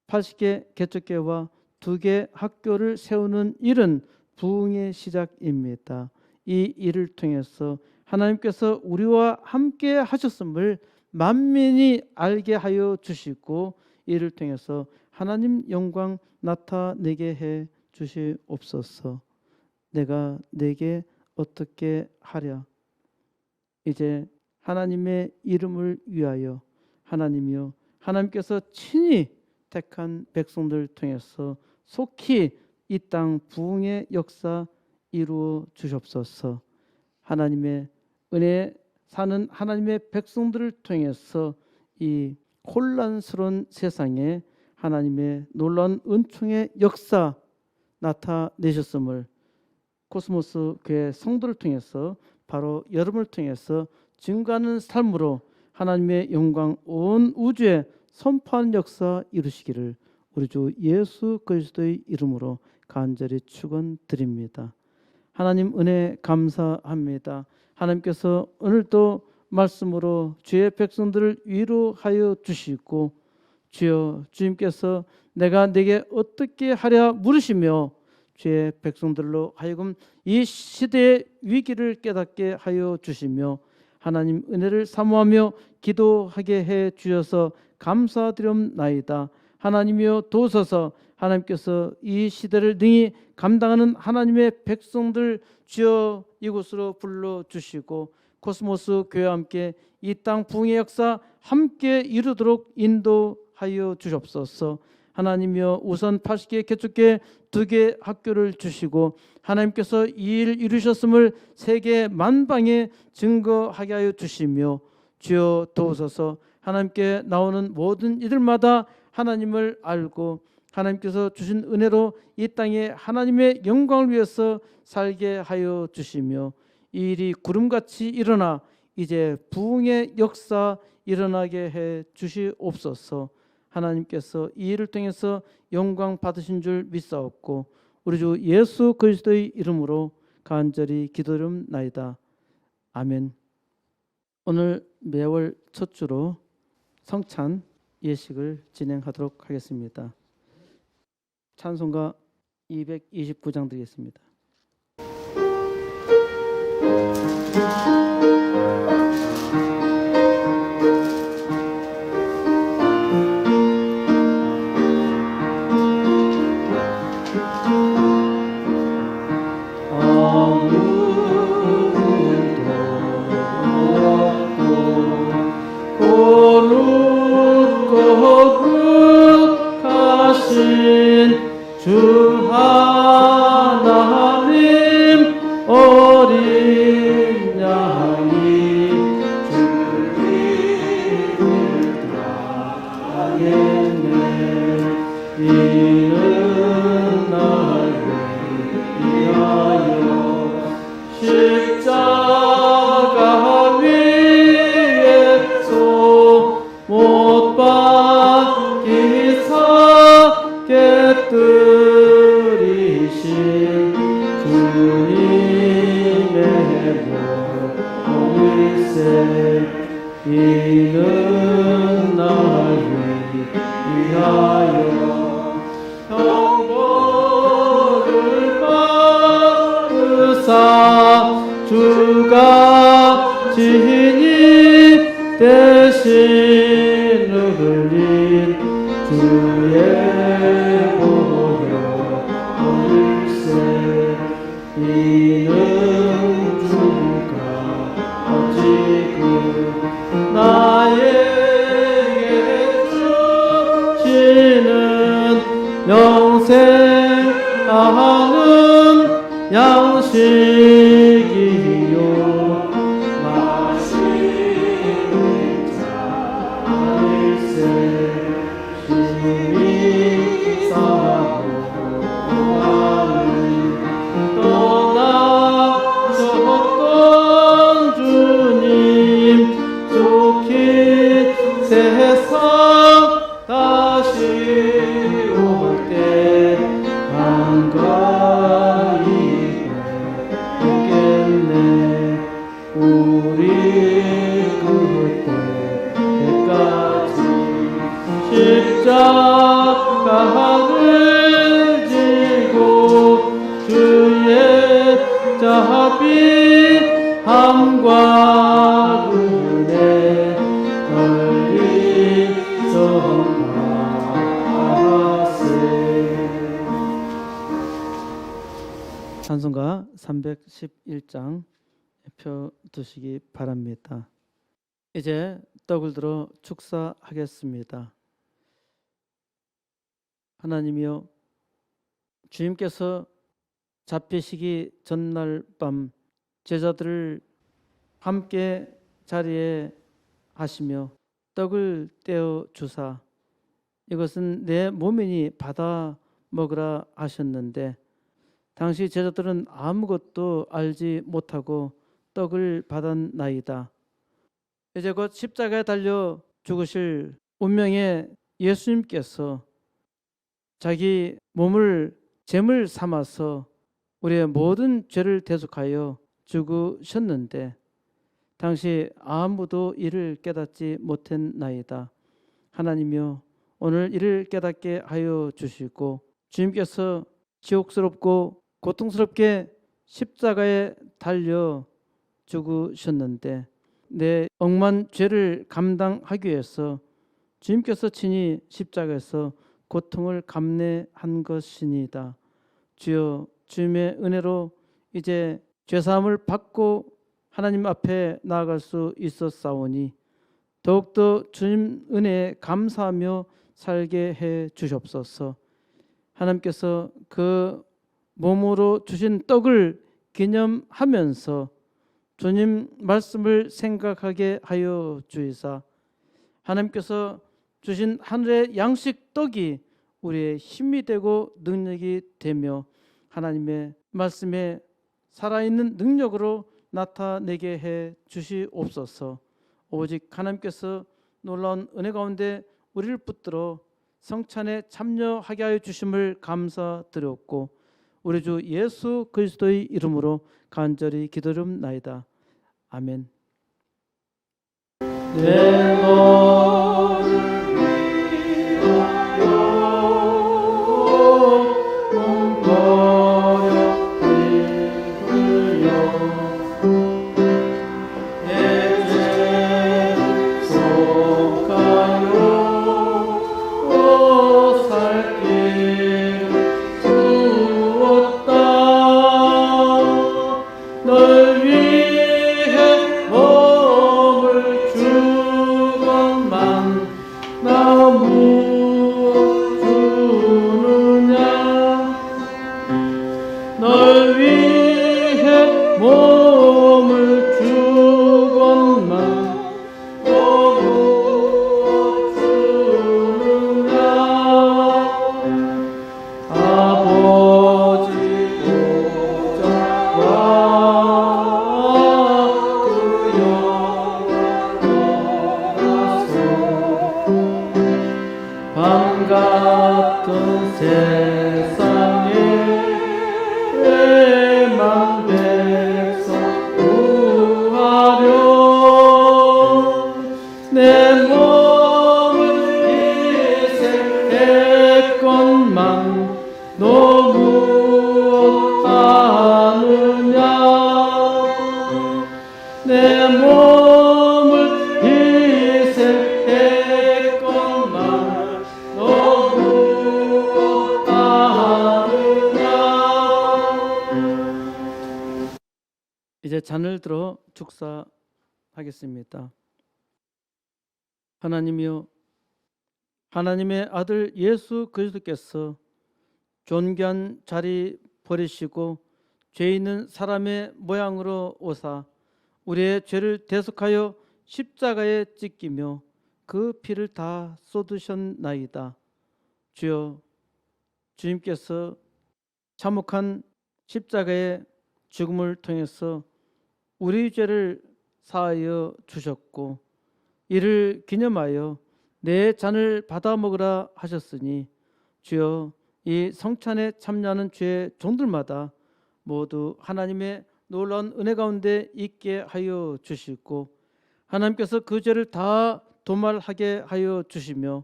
80개 개척교회와 2개 학교를 세우는 일은 부흥의 시작입니다. 이 일을 통해서 하나님께서 우리와 함께 하셨음을 만민이 알게 하여 주시고 이를 통해서 하나님 영광 나타내게 해 주시옵소서. 내가 내게 어떻게 하랴? 이제 하나님의 이름을 위하여 하나님이여 하나님께서 친히 택한 백성들 통해서 속히 이 땅 부흥의 역사 이루어 주옵소서. 하나님의 은혜 사는 하나님의 백성들을 통해서 이 혼란스러운 세상에 하나님의 놀라운 은총의 역사 나타내셨음을 코스모스 교회 성도를 통해서 바로 여러분을 통해서 증거하는 삶으로 하나님의 영광 온 우주에 선포하는 역사 이루시기를 우리 주 예수 그리스도의 이름으로 간절히 축원드립니다. 하나님 은혜 감사합니다. 하나님께서 오늘도 말씀으로 주의 백성들을 위로하여 주시고 주여 주님께서 내가 내게 어떻게 하랴 물으시며 주의 백성들로 하여금 이 시대의 위기를 깨닫게 하여 주시며 하나님 은혜를 사모하며 기도하게 해 주셔서 감사드리옵나이다. 하나님이여 도우소서. 하나님께서 이 시대를 능히 감당하는 하나님의 백성들 주여 이곳으로 불러주시고 코스모스 교회와 함께 이 땅 부흥의 역사 함께 이루도록 인도하여 주옵소서. 하나님이여 우선 80개 개척교회 2개 학교를 주시고 하나님께서 이 일 이루셨음을 세계 만방에 증거하게 하여 주시며 주여 도우소서. 하나님께 나오는 모든 이들마다 하나님을 알고 하나님께서 주신 은혜로 이 땅에 하나님의 영광을 위해서 살게 하여 주시며 이 일이 구름같이 일어나 이제 부흥의 역사 일어나게 해 주시옵소서. 하나님께서 이 일을 통해서 영광 받으신 줄 믿사옵고 우리 주 예수 그리스도의 이름으로 간절히 기도드리옵나이다. 아멘. 오늘 매월 첫 주로 성찬 예식을 진행하도록 하겠습니다. 찬송가 229장 드리겠습니다. 주 하나님 어린 양이 주님을 따르네. 이는 나를 위하여 십자가 위에서 못 박히사 깨뜨리신 주님의 보혈세. 이는 나를 위하여 형벌을 받으사 주가 진이 대신 흘린 주의 보혈세. 이는 주가 지금 나에게 주시는 영생하는 양식이요 마시는 자일세. 주님이 사랑하는 떠나셨던 주님 좋게 세상 다시 올 때 한가히 뵙겠네. 우리 그때까지 십자가를 지고 주의 자비함과 은혜 널리 전하세. 찬송가 311장 펴 두시기 바랍니다. 이제 떡을 들어 축사하겠습니다. 하나님이여, 주님께서 잡히시기 전날 밤 제자들을 함께 자리에 하시며 떡을 떼어 주사 이것은 내 몸이니 받아 먹으라 하셨는데, 당시 제자들은 아무것도 알지 못하고 떡을 받았나이다. 이제 곧 십자가에 달려 죽으실 운명의 예수님께서 자기 몸을 제물 삼아서 우리의 모든 죄를 대속하여 죽으셨는데 당시 아무도 이를 깨닫지 못했나이다. 하나님이여, 오늘 이를 깨닫게 하여 주시고 주님께서 지옥스럽고 고통스럽게 십자가에 달려 죽으셨는데 내 억만 죄를 감당하기 위해서 주님께서 친히 십자가에서 고통을 감내한 것이니다. 주여, 주님의 은혜로 이제 죄사함을 받고 하나님 앞에 나아갈 수 있었사오니 더욱더 주님 은혜에 감사하며 살게 해 주시옵소서. 하나님께서 그 몸으로 주신 떡을 기념하면서 주님 말씀을 생각하게 하여 주이사 하나님께서 주신 하늘의 양식 떡이 우리의 힘이 되고 능력이 되며 하나님의 말씀에 살아있는 능력으로 나타내게 해 주시옵소서. 오직 하나님께서 놀라운 은혜 가운데 우리를 붙들어 성찬에 참여하게 하여 주심을 감사드렸고 우리 주 예수 그리스도의 이름으로 간절히 기도드립나이다. 아멘. 내 너를 위하여 웅거려 흘려 내 죄를 속하여 살 길을 주었다. 널 위해 몸을 주건만 나 무엇 주느냐. 널 위해 몸을 주건만 너 무엇 주느냐. 아버지 보좌와 그 영광 떠나서 밤 같은 세상에 애만 백성 구하려 내 몸을 희생했건만 너 무엇 하느냐. 내 몸을 희생했건만 너 무엇 하느냐. 이제 잔을 들어 축사하겠습니다. 하나님이여, 하나님의 아들 예수 그리스도께서 존귀한 자리 버리시고 죄 있는 사람의 모양으로 오사 우리의 죄를 대속하여 십자가에 찢기며 그 피를 다 쏟으셨나이다. 주여, 주님께서 참혹한 십자가의 죽음을 통해서 우리 죄를 사하여 주셨고 이를 기념하여 내 잔을 받아 먹으라 하셨으니 주여, 이 성찬에 참여하는 주의 종들마다 모두 하나님의 놀라운 은혜 가운데 있게 하여 주시고 하나님께서 그 죄를 다 도말하게 하여 주시며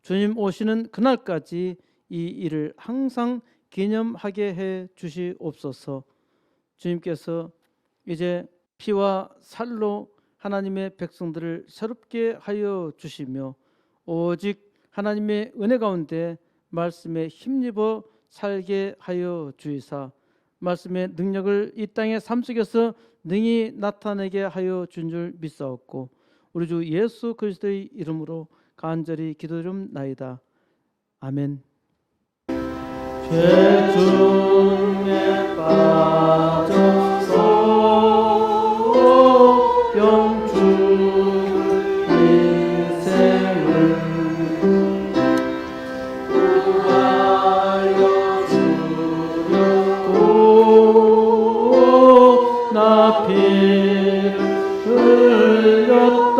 주님 오시는 그날까지 이 일을 항상 기념하게 해 주시옵소서. 주님께서 이제 피와 살로 하나님의 백성들을 새롭게 하여 주시며 오직 하나님의 은혜 가운데 말씀에 힘입어 살게 하여 주이사 말씀의 능력을 이 땅의 삶 속에서 능히 나타내게 하여 준 줄 믿사옵고 우리 주 예수 그리스도의 이름으로 간절히 기도드립나이다. 아멘. 죄 중에 빠져서 영죽을 인생을 구하여 주렸고 나 피를 흘렸다.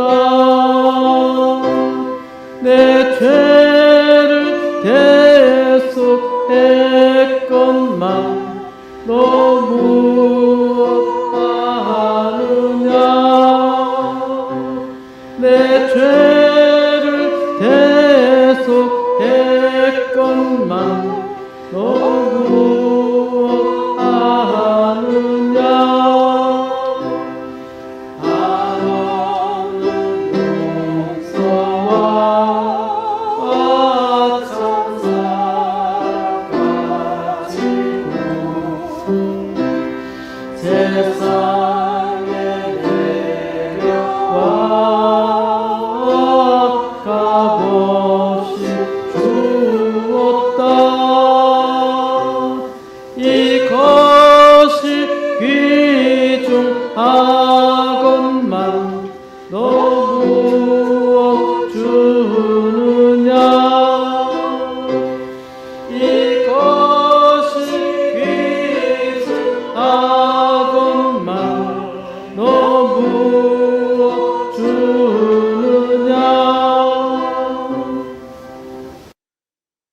내 죄를 대속했건만 너 무엇 하느냐. 내 죄를 대속했건만 너 무엇 하느냐. 한없는 용서와 천사를 가지고 세상에 내려와 값없이 주었다. 이것이 귀중하건만 너 무엇 주느냐. 이것이 귀중하건만 너 무엇 주느냐.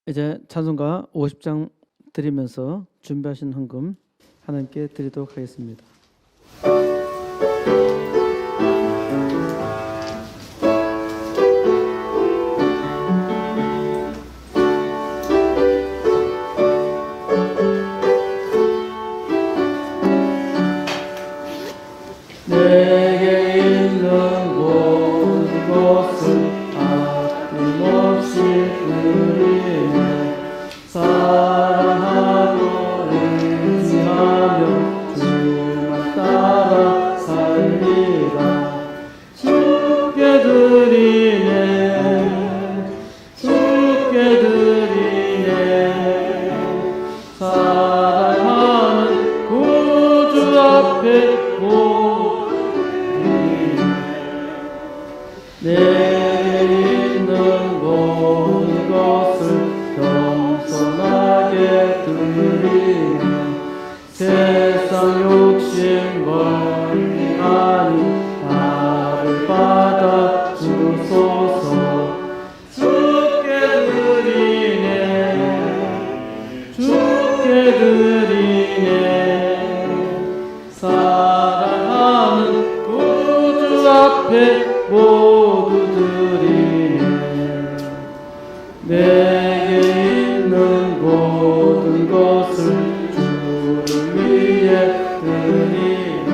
이제 찬송가 50장 드리면서 준비하신 헌금 하나님께 드리도록 하겠습니다. 내게 있는 모든 것을 아낌없이 드리며 사랑하고 의지하며 주만 따라 살리라. 주께 드리네 주께 드리네 사랑하는 구주 앞에 내게 있는 모든 것을 겸손하게 드리며 세상 욕심 멀리하니 나를 받아 주소서. 주께 드리네 주께 드리네 사랑하는 구주 앞에 모두 드리네. 내게 있는 모든 것을 주를 위해 드리네.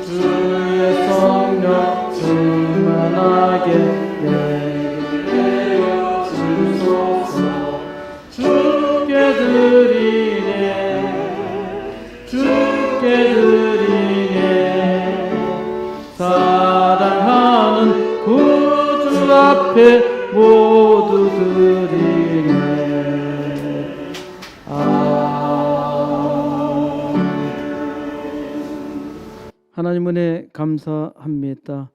주의 성령 충만하게 내게 내려 주소서. 주께 드리네 주께 드리네 사랑하는 구주 앞에 모두 드리네. 하나님 은혜 감사합니다.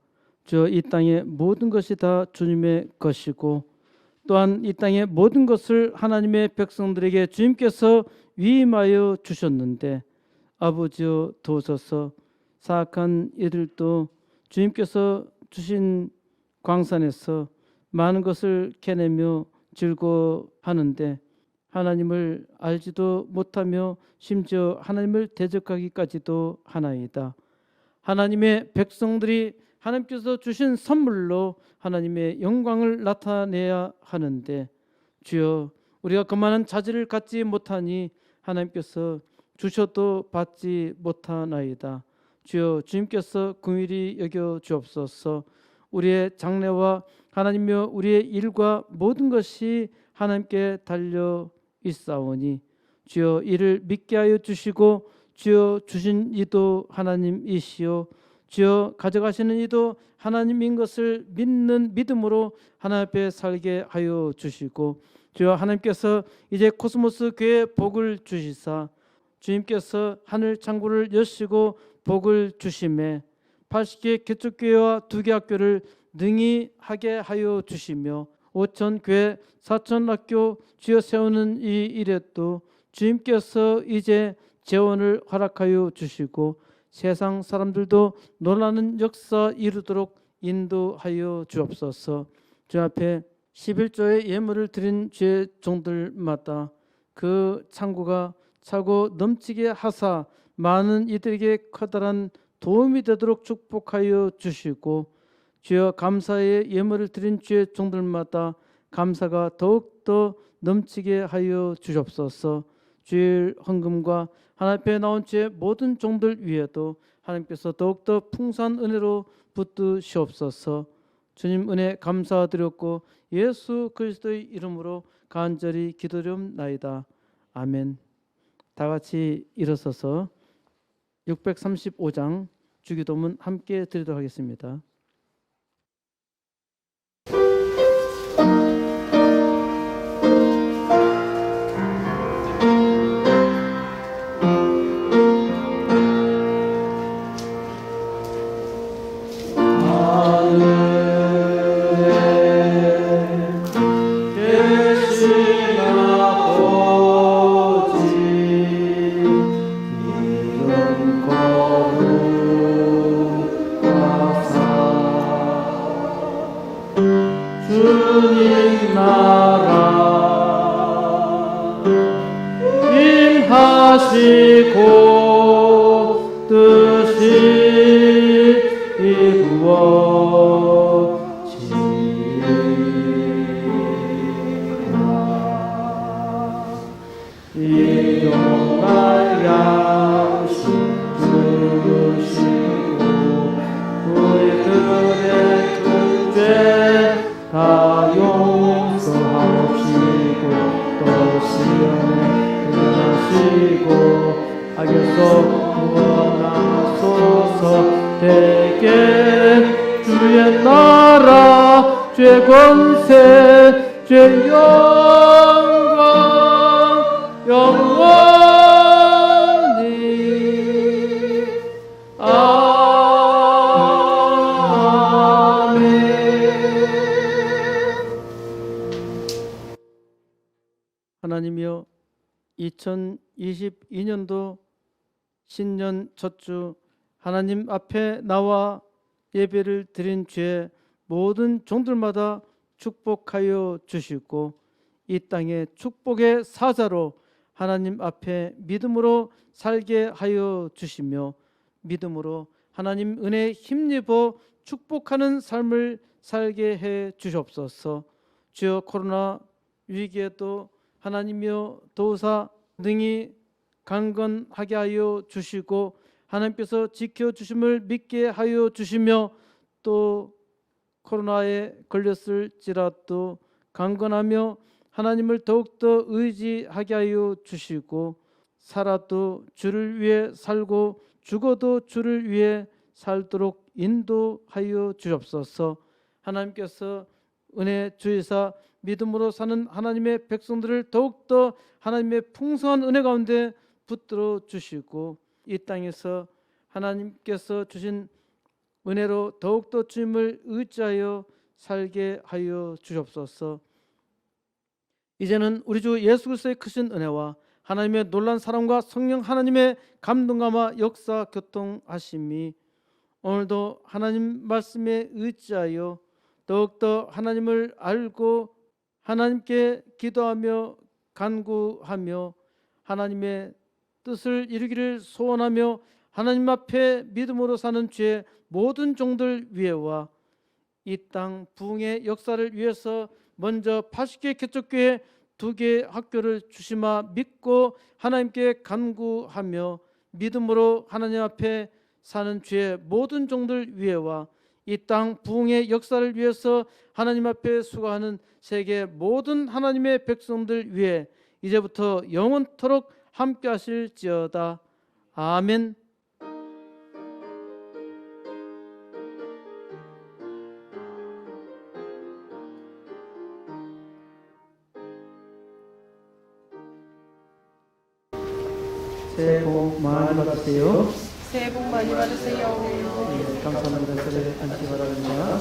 저 이 땅의 모든 것이 다 주님의 것이고 또한 이 땅의 모든 것을 하나님의 백성들에게 주님께서 위임하여 주셨는데 아버지여 도우소서. 사악한 이들도 주님께서 주신 광산에서 많은 것을 캐내며 즐거워하는데 하나님을 알지도 못하며 심지어 하나님을 대적하기까지도 하나이다. 하나님의 백성들이 하나님께서 주신 선물로 하나님의 영광을 나타내야 하는데 주여 우리가 그만한 자질을 갖지 못하니 하나님께서 주셔도 받지 못하나이다. 주여 주님께서 긍휼히 여겨 주옵소서. 우리의 장래와 하나님여 우리의 일과 모든 것이 하나님께 달려 있사오니 주여 이를 믿게 하여 주시고 주여 주신 이도 하나님이시오 주여 가져가시는 이도 하나님인 것을 믿는 믿음으로 하나님 앞에 살게 하여 주시고 주여 하나님께서 이제 코스모스 교회에 복을 주시사 주님께서 하늘 창구를 여시고 복을 주심에 80개 개척교회와 2개 학교를 능히 하게 하여 주시며 5천 교회 4천 학교 주여 세우는 이 일에 또 주님께서 이제 재원을 허락하여 주시고 세상 사람들도 놀라는 역사 이루도록 인도하여 주옵소서. 주 앞에 11조의 예물을 드린 주의 종들마다 그 창고가 차고 넘치게 하사 많은 이들에게 커다란 도움이 되도록 축복하여 주시고 주여 감사의 예물을 드린 주의 종들마다 감사가 더욱더 넘치게 하여 주옵소서. 주일 헌금과 하나님 앞에 나온 주의 모든 종들 위에도 하나님께서 더욱더 풍성한 은혜로 붙드시옵소서. 주님 은혜 감사드렸고 예수 그리스도의 이름으로 간절히 기도드리옵나이다. 아멘. 다 같이 일어서서 635장 주기도문 함께 드리도록 하겠습니다. 주님 나라 하시고 뜻이 이루어지리라. 일용할 양식 주시고 우리들의 큰 죄 다 용서하옵시고 또 시험에 들으시고 악에서 구원하소서. 대개 주의 나라 죄 권세 죄 영광 영원히 아멘. 하나님이여, 2022년도 신년 첫 주 하나님 앞에 나와 예배를 드린 죄 모든 종들마다 축복하여 주시고 이 땅의 축복의 사자로 하나님 앞에 믿음으로 살게 하여 주시며 믿음으로 하나님 은혜에 힘입어 축복하는 삶을 살게 해 주시옵소서. 주여, 코로나 위기에도 하나님이여 도우사 능히 강건하게 하여 주시고 하나님께서 지켜주심을 믿게 하여 주시며 또 코로나에 걸렸을지라도 강건하며 하나님을 더욱더 의지하게 하여 주시고 살아도 주를 위해 살고 죽어도 주를 위해 살도록 인도하여 주옵소서. 하나님께서 은혜 주이사 믿음으로 사는 하나님의 백성들을 더욱더 하나님의 풍성한 은혜 가운데 붙들어 주시고 이 땅에서 하나님께서 주신 은혜로 더욱더 주님을 의지하여 살게 하여 주옵소서. 이제는 우리 주 예수 그리스도의 크신 은혜와 하나님의 놀라운 사랑과 성령 하나님의 감동감화 역사 교통하심이 오늘도 하나님 말씀에 의지하여 더욱더 하나님을 알고 하나님께 기도하며 간구하며 하나님의 뜻을 이루기를 소원하며 하나님 앞에 믿음으로 사는 주의 모든 종들 위에와 이 땅 부흥의 역사를 위해서 먼저 80개 개척교회 2개 학교를 주시마 믿고 하나님께 간구하며 믿음으로 하나님 앞에 사는 주의 모든 종들 위에와 이 땅 부흥의 역사를 위해서 하나님 앞에 수고하는 세계 모든 하나님의 백성들 위해 이제부터 영원토록 함께 하실지어다. 아멘. 새해 복 많이 받으세요. 새해 복 많이 받으세요. 네, 감사합니다. 저를 앉기 바랍니다.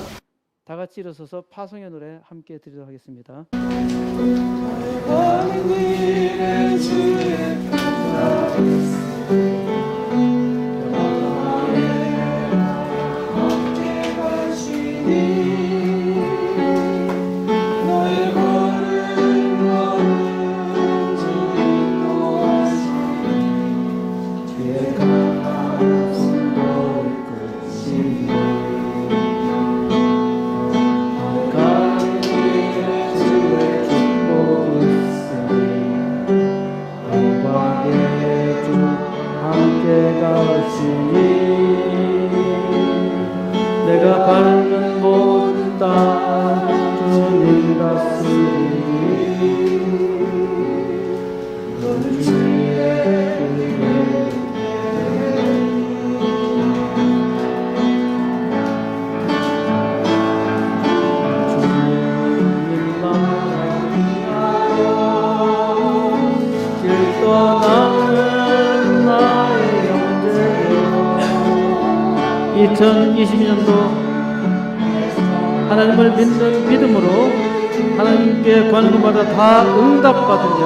다 같이 일어서서 파송의 노래 함께 드리도록 하겠습니다. 내가 밟는 모든 땅 주님 다스리니 너는 주의 주님 나라로 길 떠나는 나의 형제여 2022년도 하나님을 믿는 믿음으로 하나님께 구하는 것마다 다 응답받으며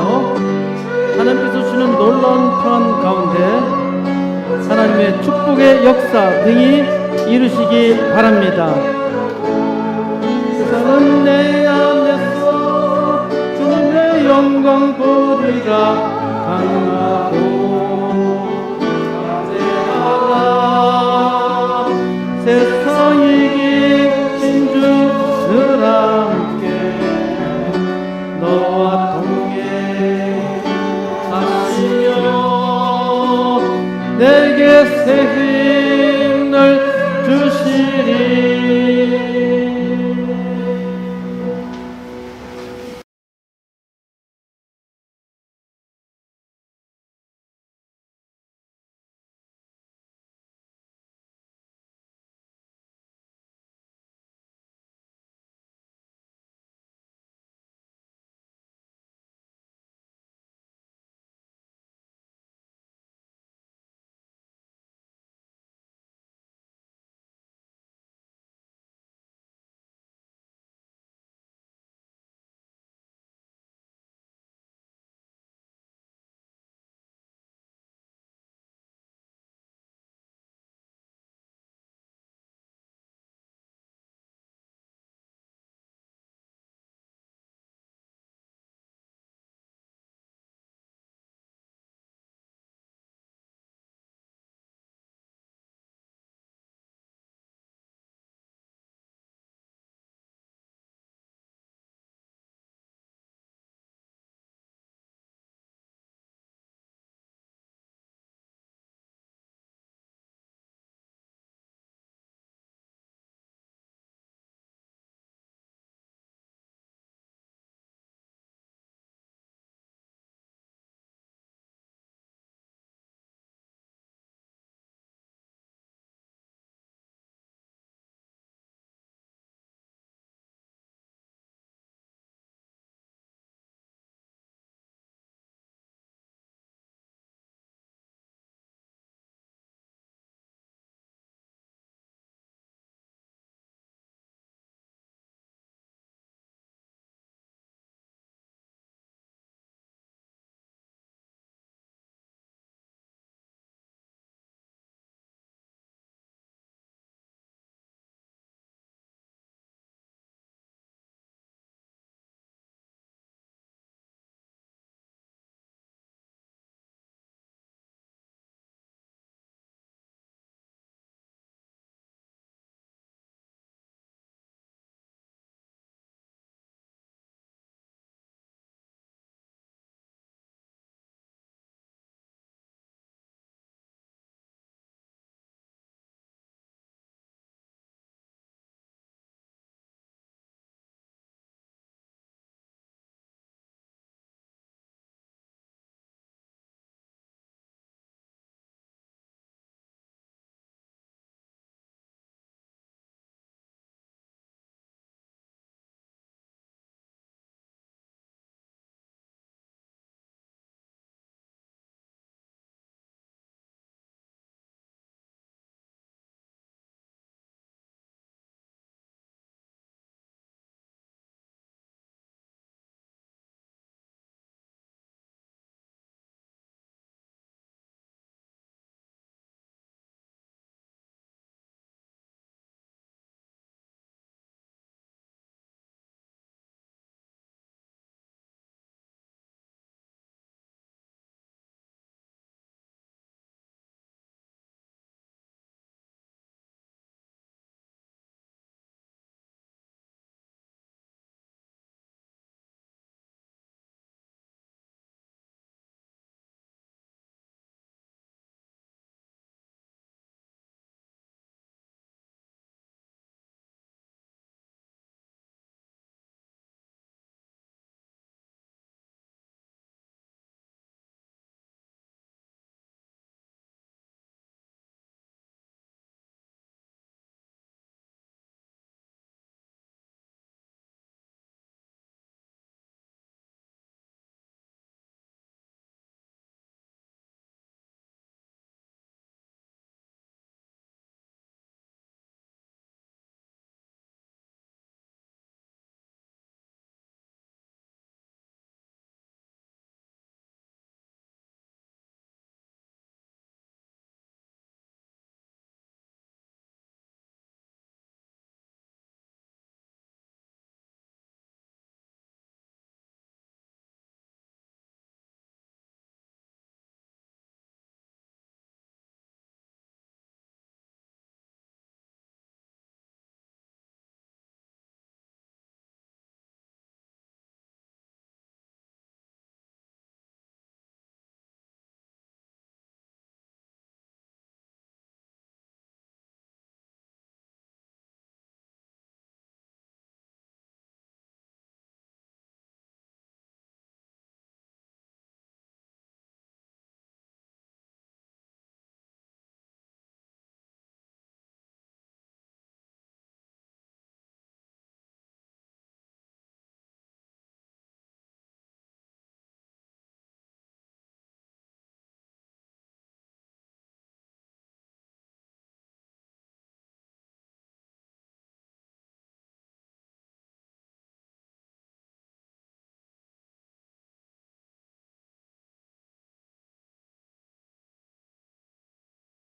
하나님께서 주시는 놀라운 평안 가운데 하나님의 축복의 역사 능히 이루시기 바랍니다. 세상은 내 안에서 주님의 영광 보리라 강하고